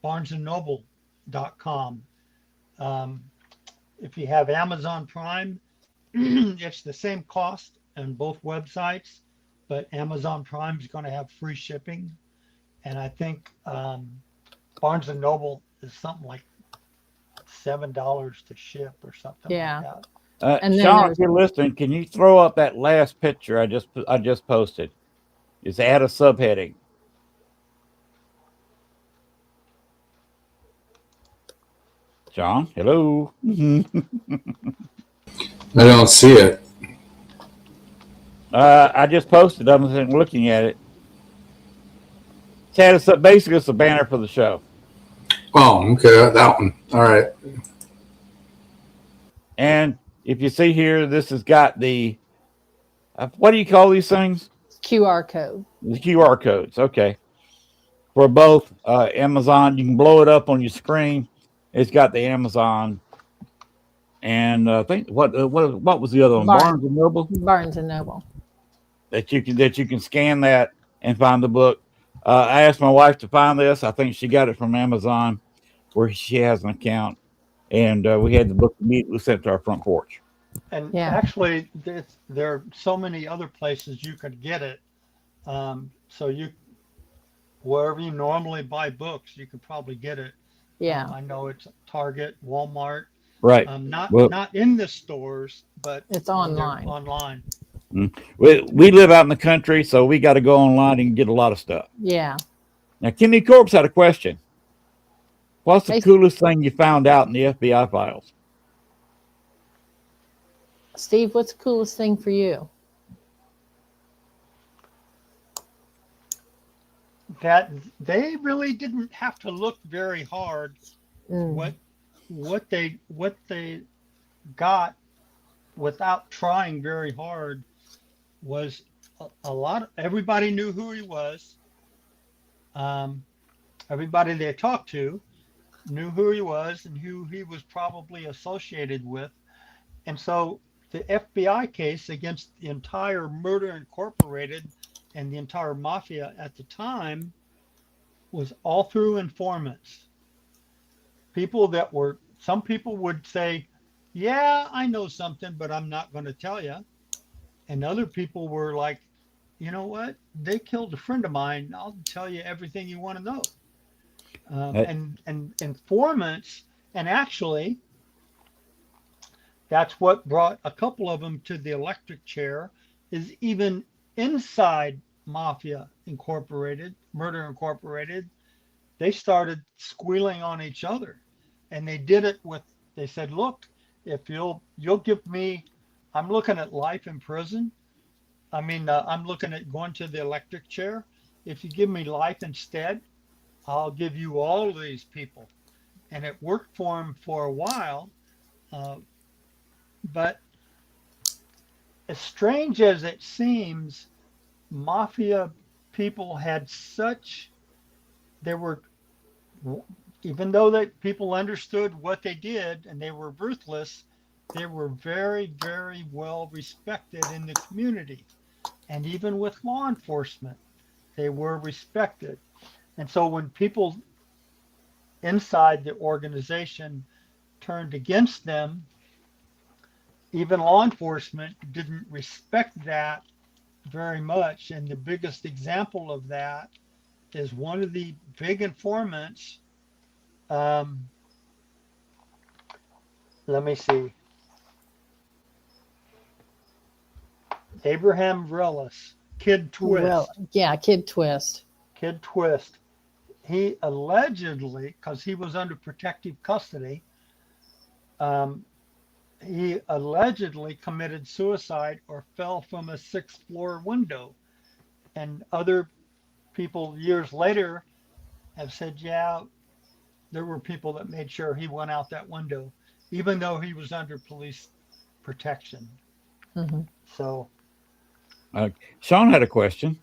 barnesandnoble.com. If you have Amazon Prime, it's the same cost on both websites, but Amazon Prime is going to have free shipping. And I think Barnes and Noble is something like $7 to ship or something like that. And then Sean, if you're listening, can you throw up that last picture I just posted? Just add a subheading. John, hello. I don't see it. I just posted. I'm looking at it. Basically, it's a banner for the show. Oh, okay, that one. All right. And if you see here, this has got the what do you call these things? QR code. The QR codes. Okay. For both Amazon, you can blow it up on your screen. It's got the Amazon, and I think what was the other one? Barnes and Noble. Barnes and Noble. That you can scan that and find the book. I asked my wife to find this. I think she got it from Amazon, where she has an account, and we had the book immediately sent to our front porch. And actually, there are so many other places you could get it. So wherever you normally buy books, you could probably get it. Yeah. I know it's Target, Walmart. Right. Not in the stores, but it's online. Online. We live out in the country, so we got to go online and get a lot of stuff. Yeah. Now, Kimmy Corpse had a question. What's the coolest thing you found out in the FBI files? Steve, what's the coolest thing for you? That they really didn't have to look very hard. What they got without trying very hard was everybody knew who he was. Everybody they talked to knew who he was and who he was probably associated with. And so the FBI case against the entire Murder Incorporated and the entire mafia at the time was all through informants. Some people would say, yeah, I know something, but I'm not going to tell you. And other people were like, you know what? They killed a friend of mine. I'll tell you everything you want to know. And informants, and actually, that's what brought a couple of them to the electric chair, is even inside Mafia Incorporated, Murder Incorporated, they started squealing on each other. And they did it they said, look, if you'll give me, I'm looking at life in prison. I'm looking at going to the electric chair. If you give me life instead, I'll give you all of these people. and it worked for him for a while. But as strange as it seems, mafia people had they were, even though people understood what they did and they were ruthless, they were very, very well respected in the community. And even with law enforcement, they were respected. And so when people inside the organization turned against them, even law enforcement didn't respect that very much. And the biggest example of that is one of the big informants. Let me see. Abraham Relis, Kid Twist. Well, yeah, Kid Twist. Kid Twist. He allegedly, because he was under protective custody, he allegedly committed suicide or fell from a 6th floor window. And other people years later have said, yeah, there were people that made sure he went out that window, even though he was under police protection. Mm-hmm. So, Sean had a question.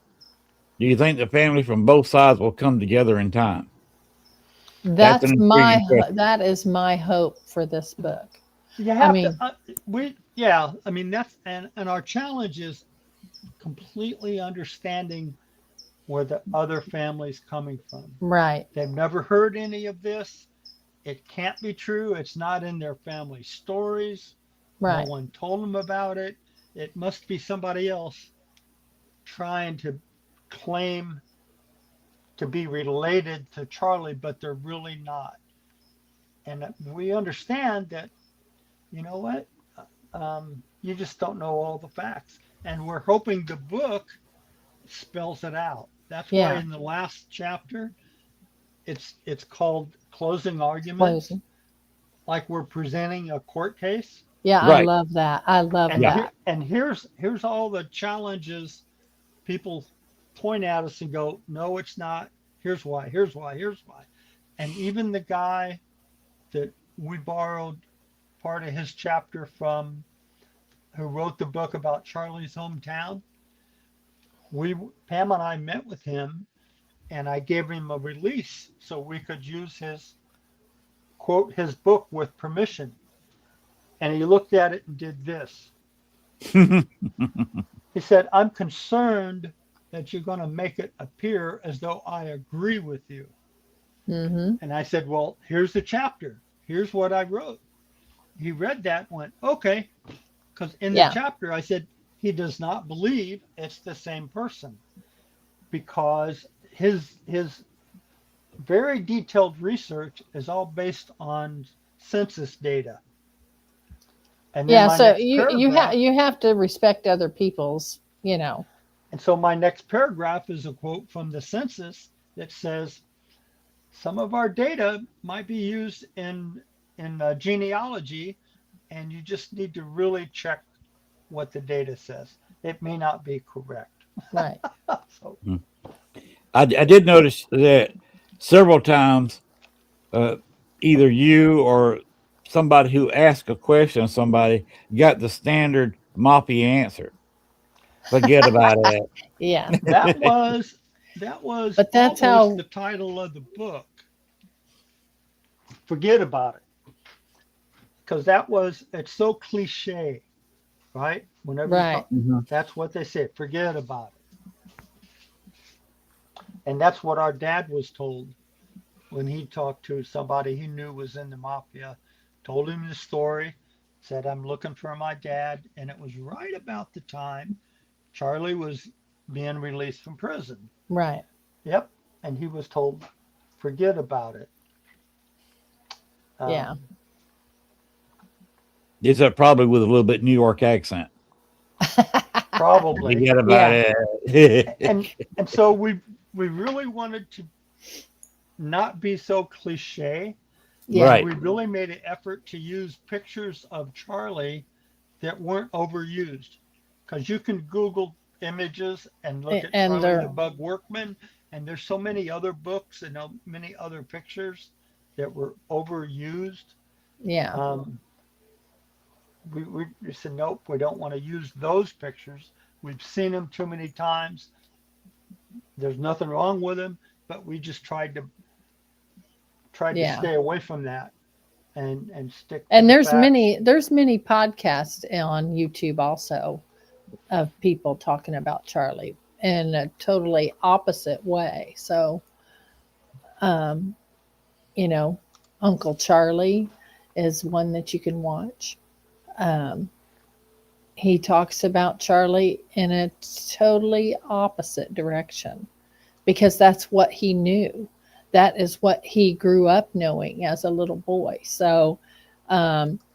Do you think the family from both sides will come together in time? That an intriguing question. that is my hope for this book. you have mean- to, I mean, that's, and our challenge is completely understanding where the other family's coming from. Right. They've never heard any of this. It can't be true. It's not in their family stories. Right. No one told them about it. It must be somebody else trying to claim to be related to Charlie, but they're really not. And we understand that, you know what? You just don't know all the facts. And we're hoping the book spells it out. That's why Yeah. in the last chapter, it's called Closing Arguments. Closing. Like we're presenting a court case. Yeah, I Right. love that. I love And, that. and here's all the challenges people point at us and go, no, it's not. Here's why, here's why, here's why. And even the guy that we borrowed part of his chapter from, who wrote the book about Charlie's hometown, Pam and I met with him, and I gave him a release so we could use quote his book with permission. And he looked at it and did this. He said, I'm concerned that you're going to make it appear as though I agree with you. Mm-hmm. And I said, well, here's the chapter. Here's what I wrote. He read that and went, okay. Because in the chapter, I said, he does not believe it's the same person, because his very detailed research is all based on census data. And then Yeah, my so next you have to respect other people's, you know. And so my next paragraph is a quote from the census that says, some of our data might be used in genealogy, and you just need to really check what the data says. It may not be correct. Right. So, I did notice that several times, either you or somebody who asked a question of somebody got the standard moppy answer. Forget about it. Yeah. that was But that's almost how- the title of the book. Forget about it. Because it's so cliche, right? Whenever you Right. talk, that's what they say. Forget about it. And that's what our dad was told when he talked to somebody he knew was in the mafia. Told him the story, said, I'm looking for my dad. And it was right about the time Charlie was being released from prison. Right. Yep. And he was told, forget about it. Yeah. Is that probably with a little bit New York accent? Probably. Forget about it. And so we really wanted to not be so cliche. Yeah. Right. We really made an effort to use pictures of Charlie that weren't overused, because you can Google images and look at And Charlie the Bug Workman, and there's so many other books and many other pictures that were overused. Yeah. We said, nope, we don't want to use those pictures. We've seen them too many times. There's nothing wrong with them, but we just tried to Yeah. stay away from that and stick to And the there's facts. there's many podcasts on YouTube also of people talking about Charlie in a totally opposite way. So, you know, Uncle Charlie is one that you can watch. He talks about Charlie in a totally opposite direction because that's what he knew. That is what he grew up knowing as a little boy. So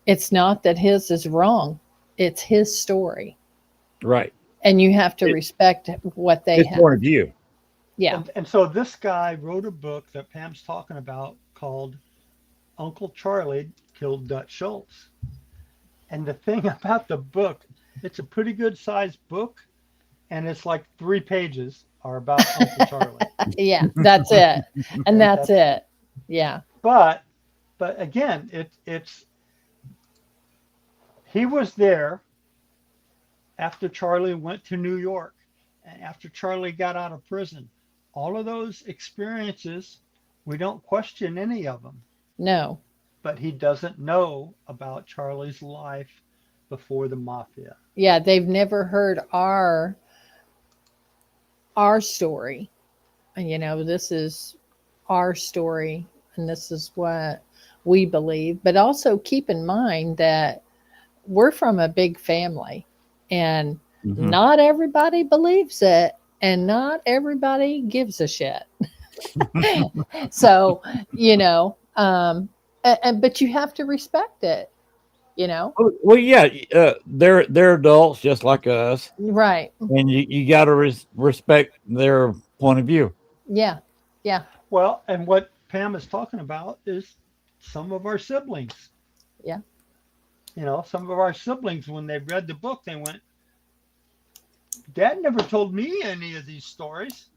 it's not that his is wrong, it's his story. Right. And you have to It- respect what they His have. point of view. Yeah. And so this guy wrote a book that Pam's talking about called Uncle Charlie Killed Dutch Schultz. And the thing about the book, it's a pretty good sized book, and it's like 3 pages are about Uncle Charlie. Yeah, that's it. And that's it. Yeah. But again, it's he was there after Charlie went to New York and after Charlie got out of prison. All of those experiences, we don't question any of them, No. but he doesn't know about Charlie's life before the mafia. Yeah, they've never heard our story. And you know, this is our story and this is what we believe. But also keep in mind that we're from a big family and Mhm. not everybody believes it and not everybody gives a shit. So, you know, but you have to respect it, you know? Well, yeah, they're adults just like us, Right. and you got to respect their point of view. Yeah. Yeah. Well, and what Pam is talking about is some of our siblings. Yeah. You know, some of our siblings, when they read the book, they went, Dad never told me any of these stories.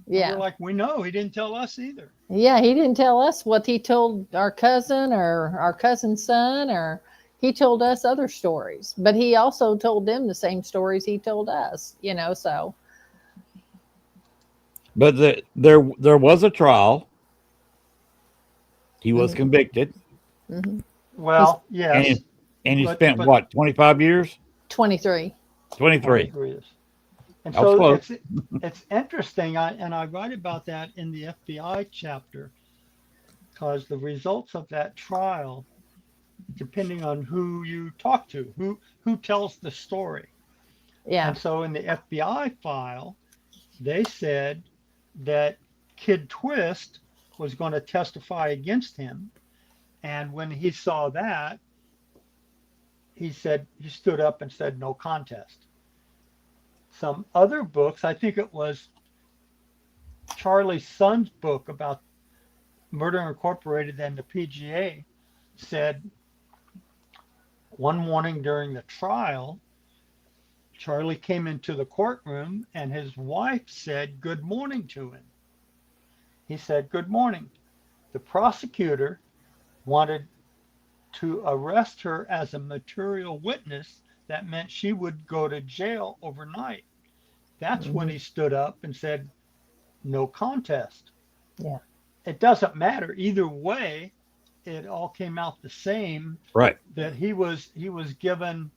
And Yeah. we're like, we know, he didn't tell us either. Yeah, he didn't tell us what he told our cousin or our cousin's son, or he told us other stories, but he also told them the same stories he told us, you know, so. But there was a trial. He was Mhm. convicted, Mhm. Well, yes. and he But- spent but- what, 25 years? 23. 23. 23 years. And I was so close. it's interesting. I write about that in the FBI chapter because the results of that trial, depending on who you talk to, who tells the story. Yeah. And so in the FBI file, they said that Kid Twist was going to testify against him. And when he saw that, he stood up and said, no contest. Some other books, I think it was Charlie's son's book about Murder Incorporated and the PGA, said one morning during the trial, Charlie came into the courtroom and his wife said good morning to him. He said, good morning. The prosecutor wanted to arrest her as a material witness. That meant she would go to jail overnight. That's when he stood up and said, no contest. Yeah. It doesn't matter. Either way, it all came out the same, Right. that he was given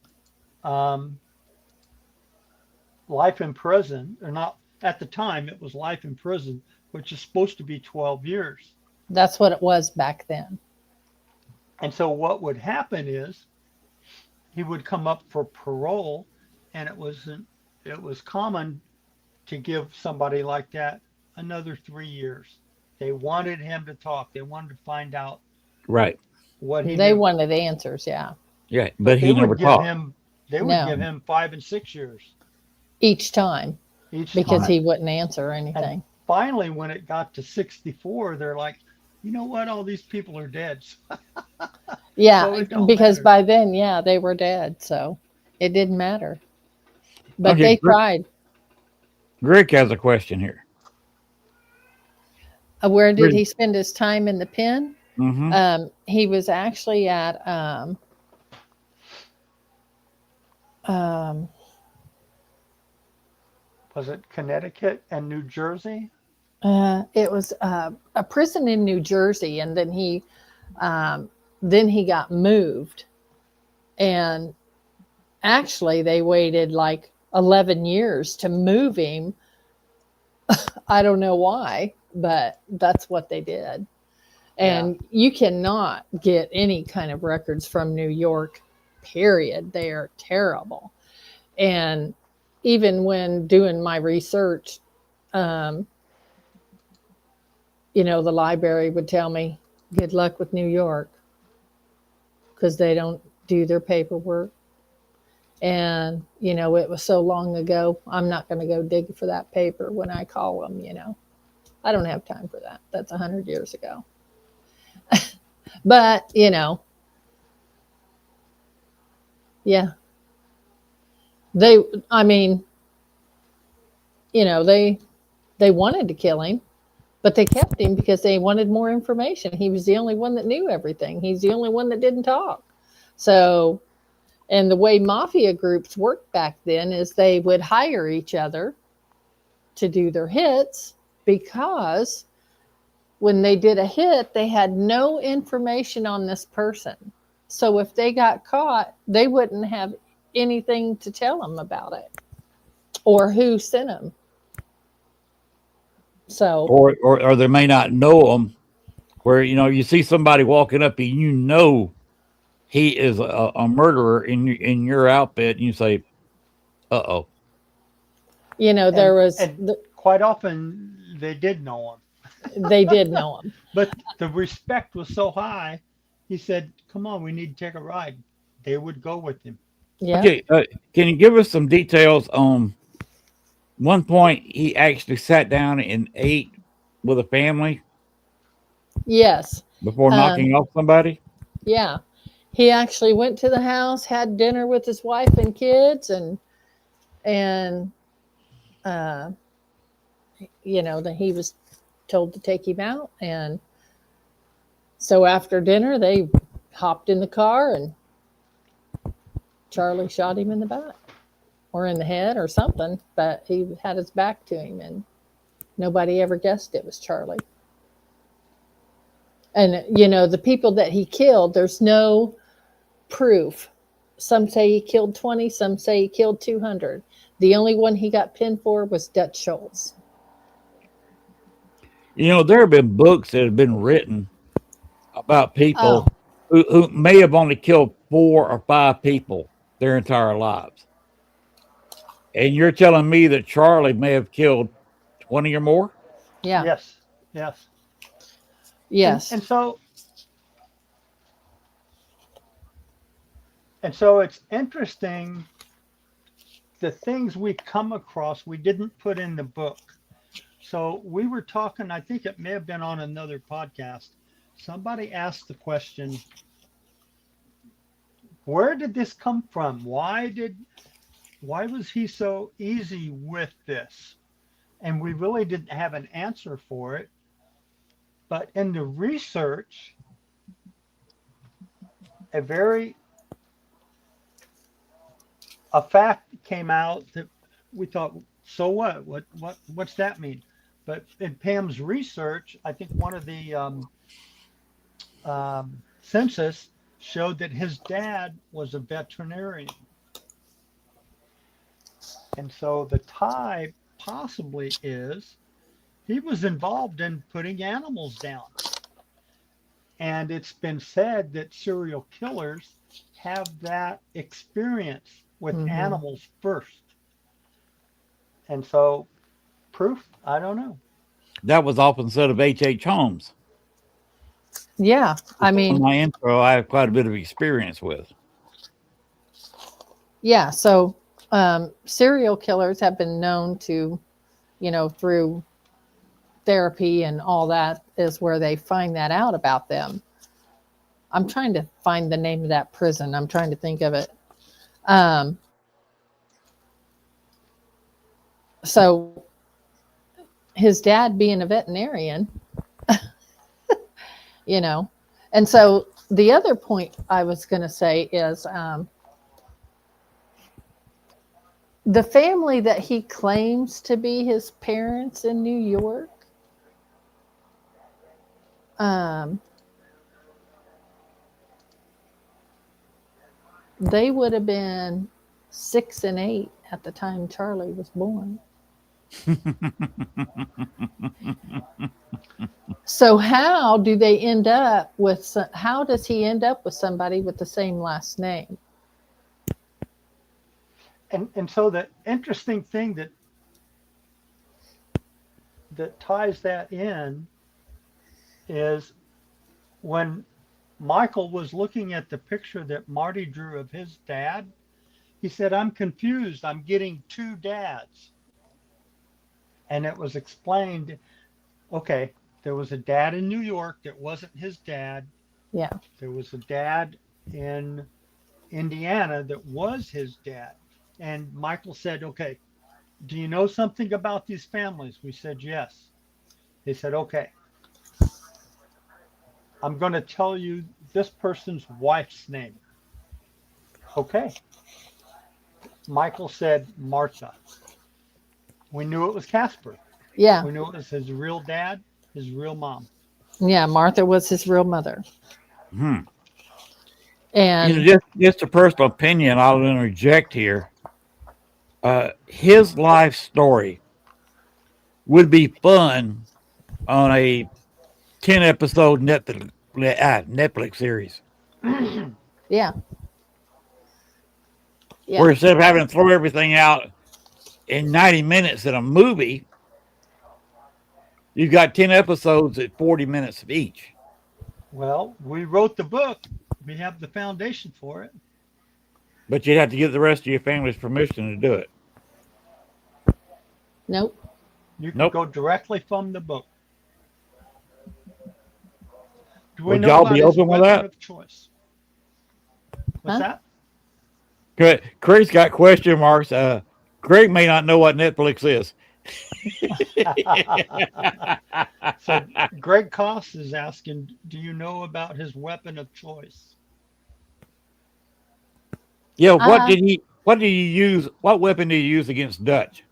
life in prison, or not at the time, it was life in prison, which is supposed to be 12 years. That's what it was back then. And so what would happen is he would come up for parole, and it was common to give somebody like that another 3 years. They wanted him to talk. They wanted to find out Right. what he They knew. wanted answers. Yeah. Yeah. But he They never would give talked. him they would No. give him 5 and 6 years Each time each because time. he wouldn't answer anything. Finally, when it got to 64, they're like, you know what? All these people are dead. Yeah. So it don't Because matter. by then, yeah, they were dead. So it didn't matter. But Okay, they Greg- tried. Greg has a question here. Where did Greg- he spend his time in the pen? He was actually at Was it Connecticut and New Jersey? it was a prison in New Jersey, and then he got moved, and actually they waited like 11 years to move him. I don't know why, but that's what they did. And you cannot get any kind of records from New York, period. They are terrible. And even when doing my research, the library would tell me, good luck with New York, because they don't do their paperwork. And, it was so long ago, I'm not going to go dig for that paper when I call them, I don't have time for that. That's 100 years ago. But, yeah. They wanted to kill him, but they kept him because they wanted more information. He was the only one that knew everything. He's the only one that didn't talk. So, and the way mafia groups worked back then is they would hire each other to do their hits, because when they did a hit, they had no information on this person. So if they got caught, they wouldn't have anything to tell them about it or who sent them. So, or they may not know them, where, you see somebody walking up and he is a murderer in your outfit, and you say, uh-oh. There was... quite often they did know him. They did know him. But the respect was so high, he said, come on, we need to take a ride. They would go with him. Yeah. Okay, can you give us some details on one point he actually sat down and ate with a family? Yes. Before knocking off somebody? Yeah. He actually went to the house, had dinner with his wife and kids, and that he was told to take him out. And so after dinner, they hopped in the car, and Charlie shot him in the back or in the head or something, but he had his back to him, and nobody ever guessed it was Charlie. And, the people that he killed, there's no proof. Some say he killed 20, some say he killed 200. The only one he got pinned for was Dutch Schultz. There have been books that have been written about people who may have only killed 4 or 5 people their entire lives. And you're telling me that Charlie may have killed 20 or more? Yeah. Yes. And so it's interesting, the things we come across we didn't put in the book. So we were talking, I think it may have been on another podcast. Somebody asked the question, where did this come from? Why was he so easy with this? And we really didn't have an answer for it. But in the research, a fact came out that we thought, so what? What's that mean? But in Pam's research, I think one of the census showed that his dad was a veterinarian. And so the tie possibly is he was involved in putting animals down. And it's been said that serial killers have that experience with animals first. And so, proof, I don't know. That was often said of H.H. Holmes. Yeah, In my intro, I have quite a bit of experience with. Yeah, so serial killers have been known to, through therapy and all that is where they find that out about them. I'm trying to find the name of that prison. I'm trying to think of it. So his dad being a veterinarian, And so the other point I was going to say is the family that he claims to be his parents in New York, they would have been 6 and 8 at the time Charlie was born. So how do they end up with? How does he end up with somebody with the same last name? And so the interesting thing that ties that in is when Michael was looking at the picture that Marty drew of his dad, he said, "I'm confused. I'm getting 2 dads." And it was explained, okay, there was a dad in New York that wasn't his dad. Yeah. There was a dad in Indiana that was his dad. And Michael said, "Okay, do you know something about these families?" We said, "Yes." They said, "Okay, I'm going to tell you this person's wife's name." Okay. Michael said Martha. We knew it was Casper. Yeah. We knew it was his real dad, his real mom. Yeah. Martha was his real mother. Hmm. And Just a personal opinion, I'll interject here. His life story would be fun on a 10-episode Netflix series. yeah. Yeah. Where instead of having to throw everything out in 90 minutes in a movie, you've got 10 episodes at 40 minutes of each. Well, we wrote the book. We have the foundation for it. But you'd have to get the rest of your family's permission to do it. Nope. You can Nope. go directly from the book. Do we Would know y'all about be his open with weapon that? of choice? What's Huh? Good. Craig's got question marks. Craig may not know what Netflix is. that? So Greg Koss is asking, do you know about his weapon of choice? Yeah, what Uh-huh. did he use? What weapon did he use against Dutch?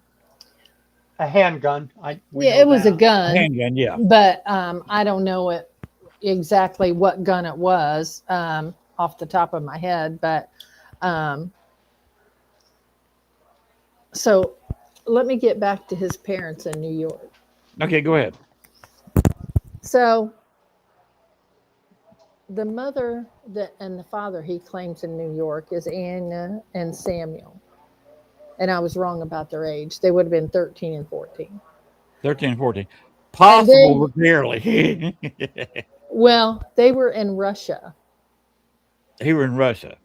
A handgun. We Yeah, know it was a that. gun, Handgun, yeah. but I don't know exactly what gun it was off the top of my head. But so let me get back to his parents in New York. Okay, go ahead. So the mother and the father he claims in New York is Anna and Samuel. And I was wrong about their age. They would have been 13 and 14. 13 and 14. Possible, And but barely. Well, they were in Russia. He were in Russia.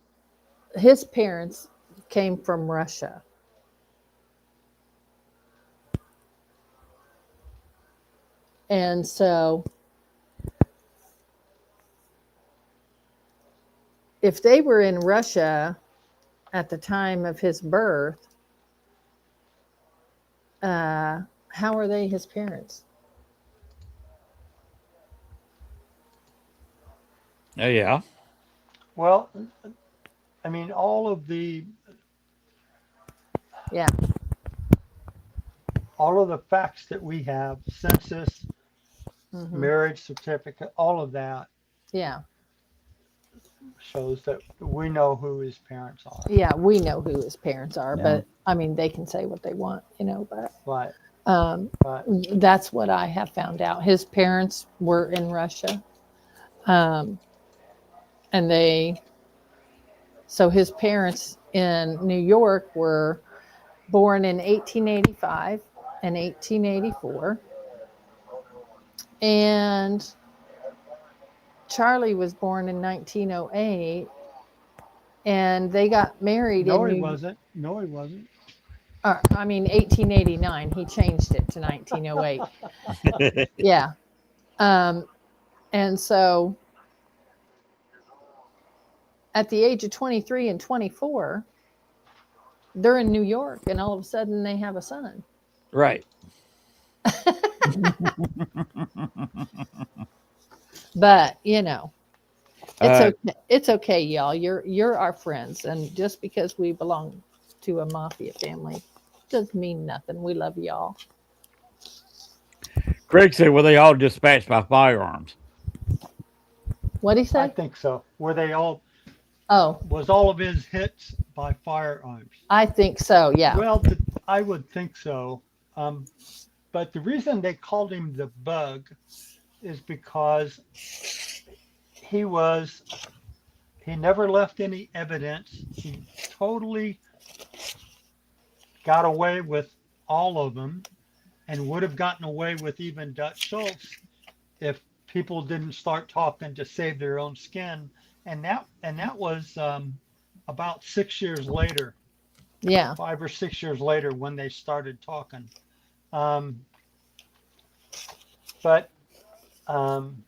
His parents came from Russia. And so if they were in Russia at the time of his birth, how are they his parents? Oh, yeah. Well, I mean, all of the Yeah. facts that we have, census, Mhm. marriage certificate, all of that Yeah. shows that we know who his parents are. Yeah. We know who his parents are, Yeah. but I mean, they can say what they want, but Right. But that's what I have found out. His parents were in Russia. And so his parents in New York were born in 1885 and 1884. And Charlie was born in 1908. And they got married no, in he wasn't. No, he wasn't. 1889. He changed it to 1908. Yeah. And so at the age of 23 and 24, they're in New York, and all of a sudden they have a son. Right. But, It's okay, y'all. You're our friends, and just because we belong to a mafia family doesn't mean nothing. We love y'all. Greg said, "Were they all dispatched by firearms?" What'd he I say? think so. Were they all, Oh, was all of his hits by firearms? I think so. Yeah. Well, I would think so. Um, but the reason they called him the Bug is because he was, he never left any evidence. He totally got away with all of them and would have gotten away with even Dutch Schultz if people didn't start talking to save their own skin. And that was about 6 years later, Yeah. 5 or 6 years later when they started talking. Um, but um,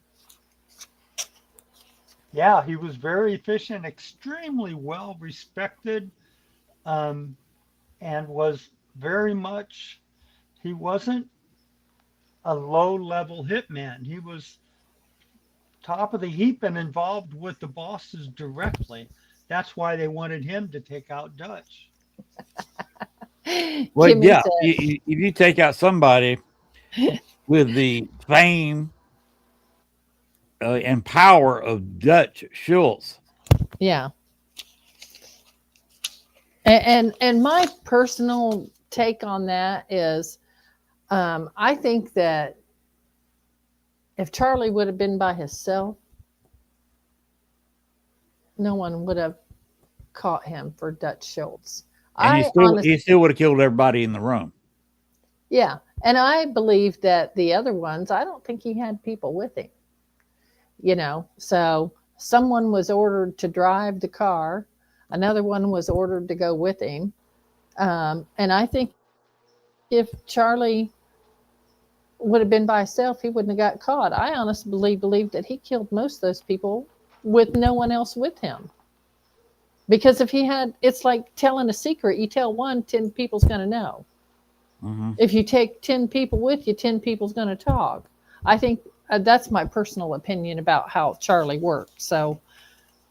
yeah, he was very efficient, extremely well respected, um, and was very much, he wasn't a low level hitman. He was top of the heap and involved with the bosses directly. That's why they wanted him to take out Dutch. Well, Kimmy yeah. said, If you take out somebody with the fame and power of Dutch Schultz, yeah. And my personal take on that is, I think that if Charlie would have been by himself, no one would have caught him for Dutch Schultz. and I honestly, he still would have killed everybody in the room. yeah, and I believe that the other ones, I don't think he had people with him. So someone was ordered to drive the car, another one was ordered to go with him, and I think if Charlie would have been by himself, he wouldn't have got caught. I honestly believe that he killed most of those people with no one else with him. Because if he had, it's like telling a secret. You tell one, 10 people's going to know. Mm-hmm. If you take 10 people with you, 10 people's going to talk. I think that's my personal opinion about how Charlie worked. So,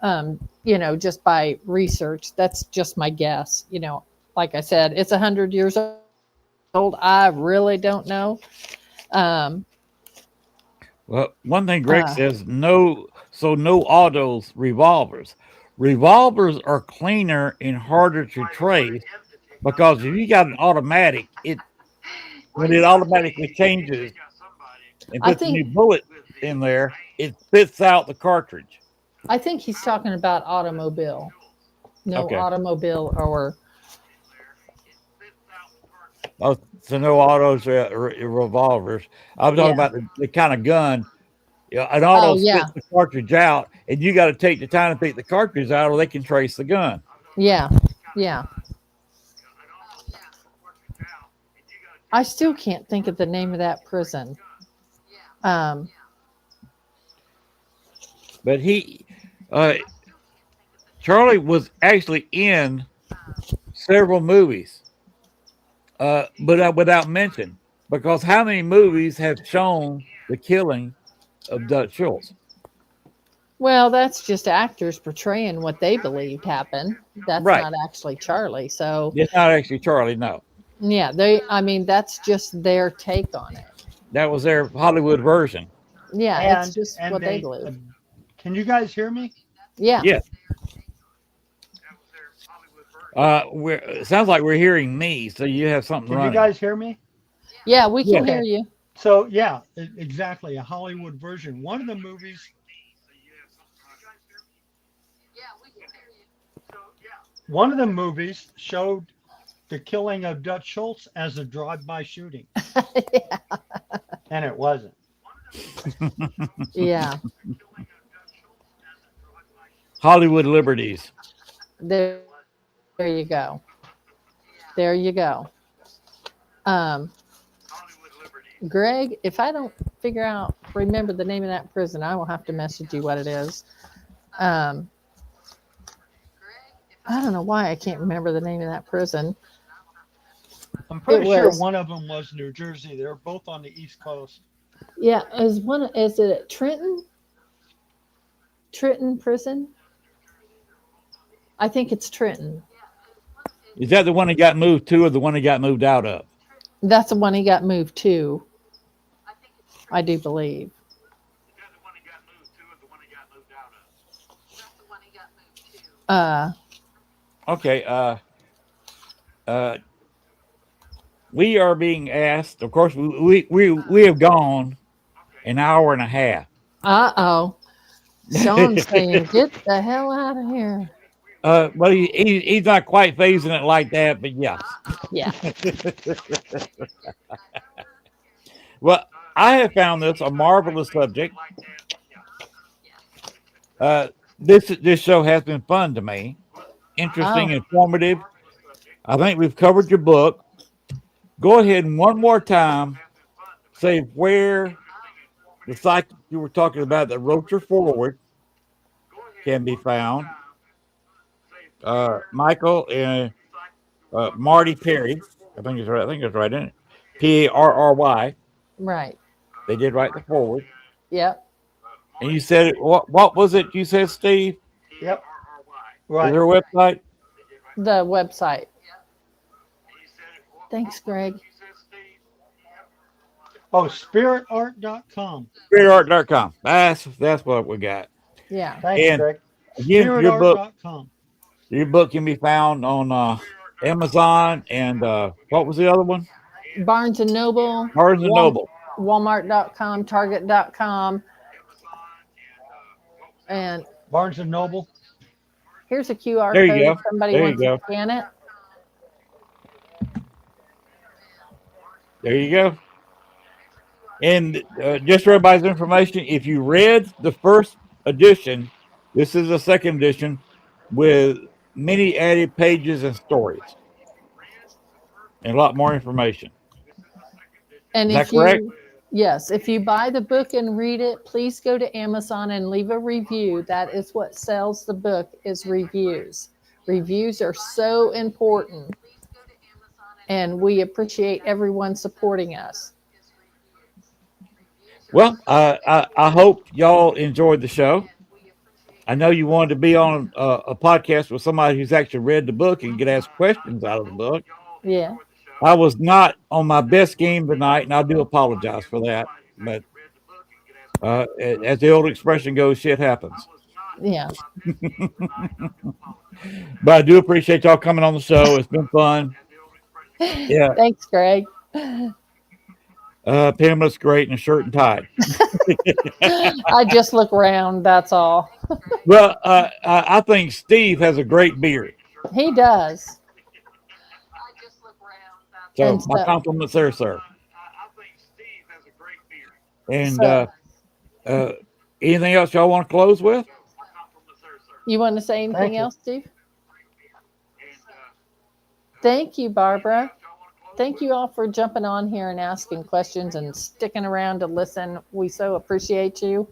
just by research, that's just my guess. Like I said, it's 100 years old. I really don't know. Well, one thing Greg says, no autos, revolvers. Revolvers are cleaner and harder to trace because if you got an automatic, when it automatically changes and I puts a new think bullet in there, it spits out the cartridge. I think he's talking about automobile. No Okay. automobile or Oh, so no autos, revolvers. I'm talking yeah. about the kind of gun. An auto Oh yeah. spits the cartridge out, and you got to take the time to take the cartridge out, or they can trace the gun. Yeah. Yeah. I still can't think of the name of that prison. But Charlie was actually in several movies, but without mention, because how many movies have shown the killing of Dutch Schultz? Well, that's just actors portraying what they believed happened. That's Right. not actually Charlie. So It's not actually Charlie. No, yeah, that's just their take on it. that was their Hollywood version. Yeah, it's And just and what they they, believe. can you guys hear me? Yeah. Yeah. It sounds like we're hearing me, so you have something Can running. you guys hear me? Yeah, we can Yeah. hear you. So yeah, exactly, a Hollywood version. One of the movies. One of the movies showed the killing of Dutch Schultz as a drive-by shooting, Yeah. and it wasn't. Yeah. Hollywood liberties. There you go. There you go. Greg, if I don't remember the name of that prison, I will have to message you what it is. I don't know why I can't remember the name of that prison. I'm pretty It sure was. one of them was New Jersey. They're both on the East Coast. Yeah, is it at Trenton? Trenton Prison. I think it's Trenton. Is that the one that got moved to, or the one that got moved out of? That's the one he got moved to. I do believe. Okay. We are being asked. Of course, we have gone an hour and a half. Uh-oh. Sean's saying, get the hell out of here. Well, he's not quite phasing it like that, but yes. Yeah. Well, I have found this a marvelous subject. This show has been fun to me, interesting, informative. I think we've covered your book. Go ahead and one more time say where the site you were talking about that wrote your forward can be found. Michael and Marty Perry, I think it's right. Isn't it? Parry. Right. They did write the forward. Yep. And you said what was it? You said, Steve? Yep. Is Right. there a website? The website. Thanks, Greg. Oh, spiritart.com. SpiritArt.com. That's what we got. Yeah. Thanks, And Greg. Again, Spiritart.com. your book can be found on Amazon and what was the other one? Barnes and Noble. Barnes and Noble. Walmart.com, Target.com. And Barnes and Noble. here's a QR There you code go. if somebody There you wants go. to scan it. There you go. And just for everybody's information, if you read the first edition, this is the second edition with many added pages and stories and a lot more information. And Is that if correct? yes, if you buy the book and read it, please go to Amazon and leave a review. That is what sells the book, is reviews. Reviews are so important. And we appreciate everyone supporting us. Well, I hope y'all enjoyed the show. I know you wanted to be on a podcast with somebody who's actually read the book and get asked questions out of the book. Yeah. I was not on my best game tonight, and I do apologize for that. But as the old expression goes, shit happens. Yeah. But I do appreciate y'all coming on the show. It's been fun. Yeah. Thanks, Greg. Pamela's great in a shirt and tie. I just look around. That's all. Well, I think Steve has a great beard. He does. So And my so- compliments there, sir. And So- anything else y'all want to close with? You want to say Thank anything you. else, Steve? Thank you, Barbara. Thank you all for jumping on here and asking questions and sticking around to listen. We so appreciate you.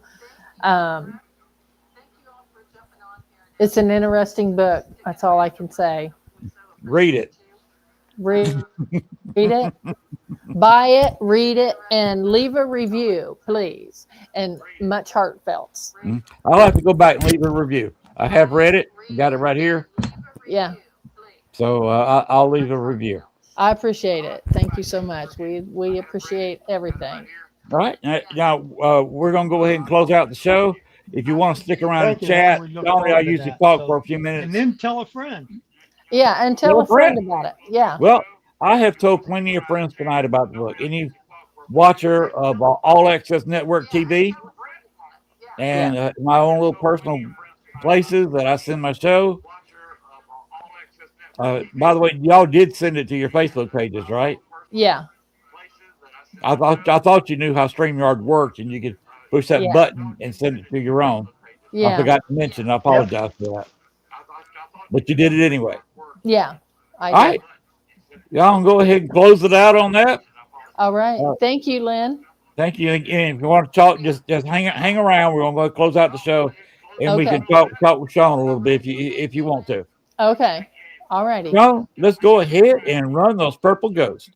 It's an interesting book. That's all I can say. Read it. Read it, buy it, read it, and leave a review, please. And much heartfelt. I'll have to go back and leave a review. I have read it. Got it right here. Yeah, So I'll leave a review. I appreciate it. Thank you so much. We appreciate everything. All right. Now we're going to go ahead and close out the show. If you want to stick around Thank and you. chat, We look Johnny, I forward to usually that. talk So- for a few minutes. And then tell a friend. Yeah, and tell Tell a a friend friend. about it. Yeah. Well, I have told plenty of friends tonight about the book. Any watcher of All Access Network TV and my own little personal places that I send my show. By the way, y'all did send it to your Facebook pages, right? Yeah. I thought you knew how StreamYard worked and you could push that Yeah. button and send it to your own. I Yeah. forgot to mention. I apologize for that. But you did it anyway. Yeah. All right. Y'all can go ahead and close it out on that. All right. Thank you, Len. Thank you again. If you want to talk, just hang around. We're gonna go close out the show, and we Okay. can talk with Sean a little bit if you want to. Okay. All righty. Sean, let's go ahead and run those purple ghosts.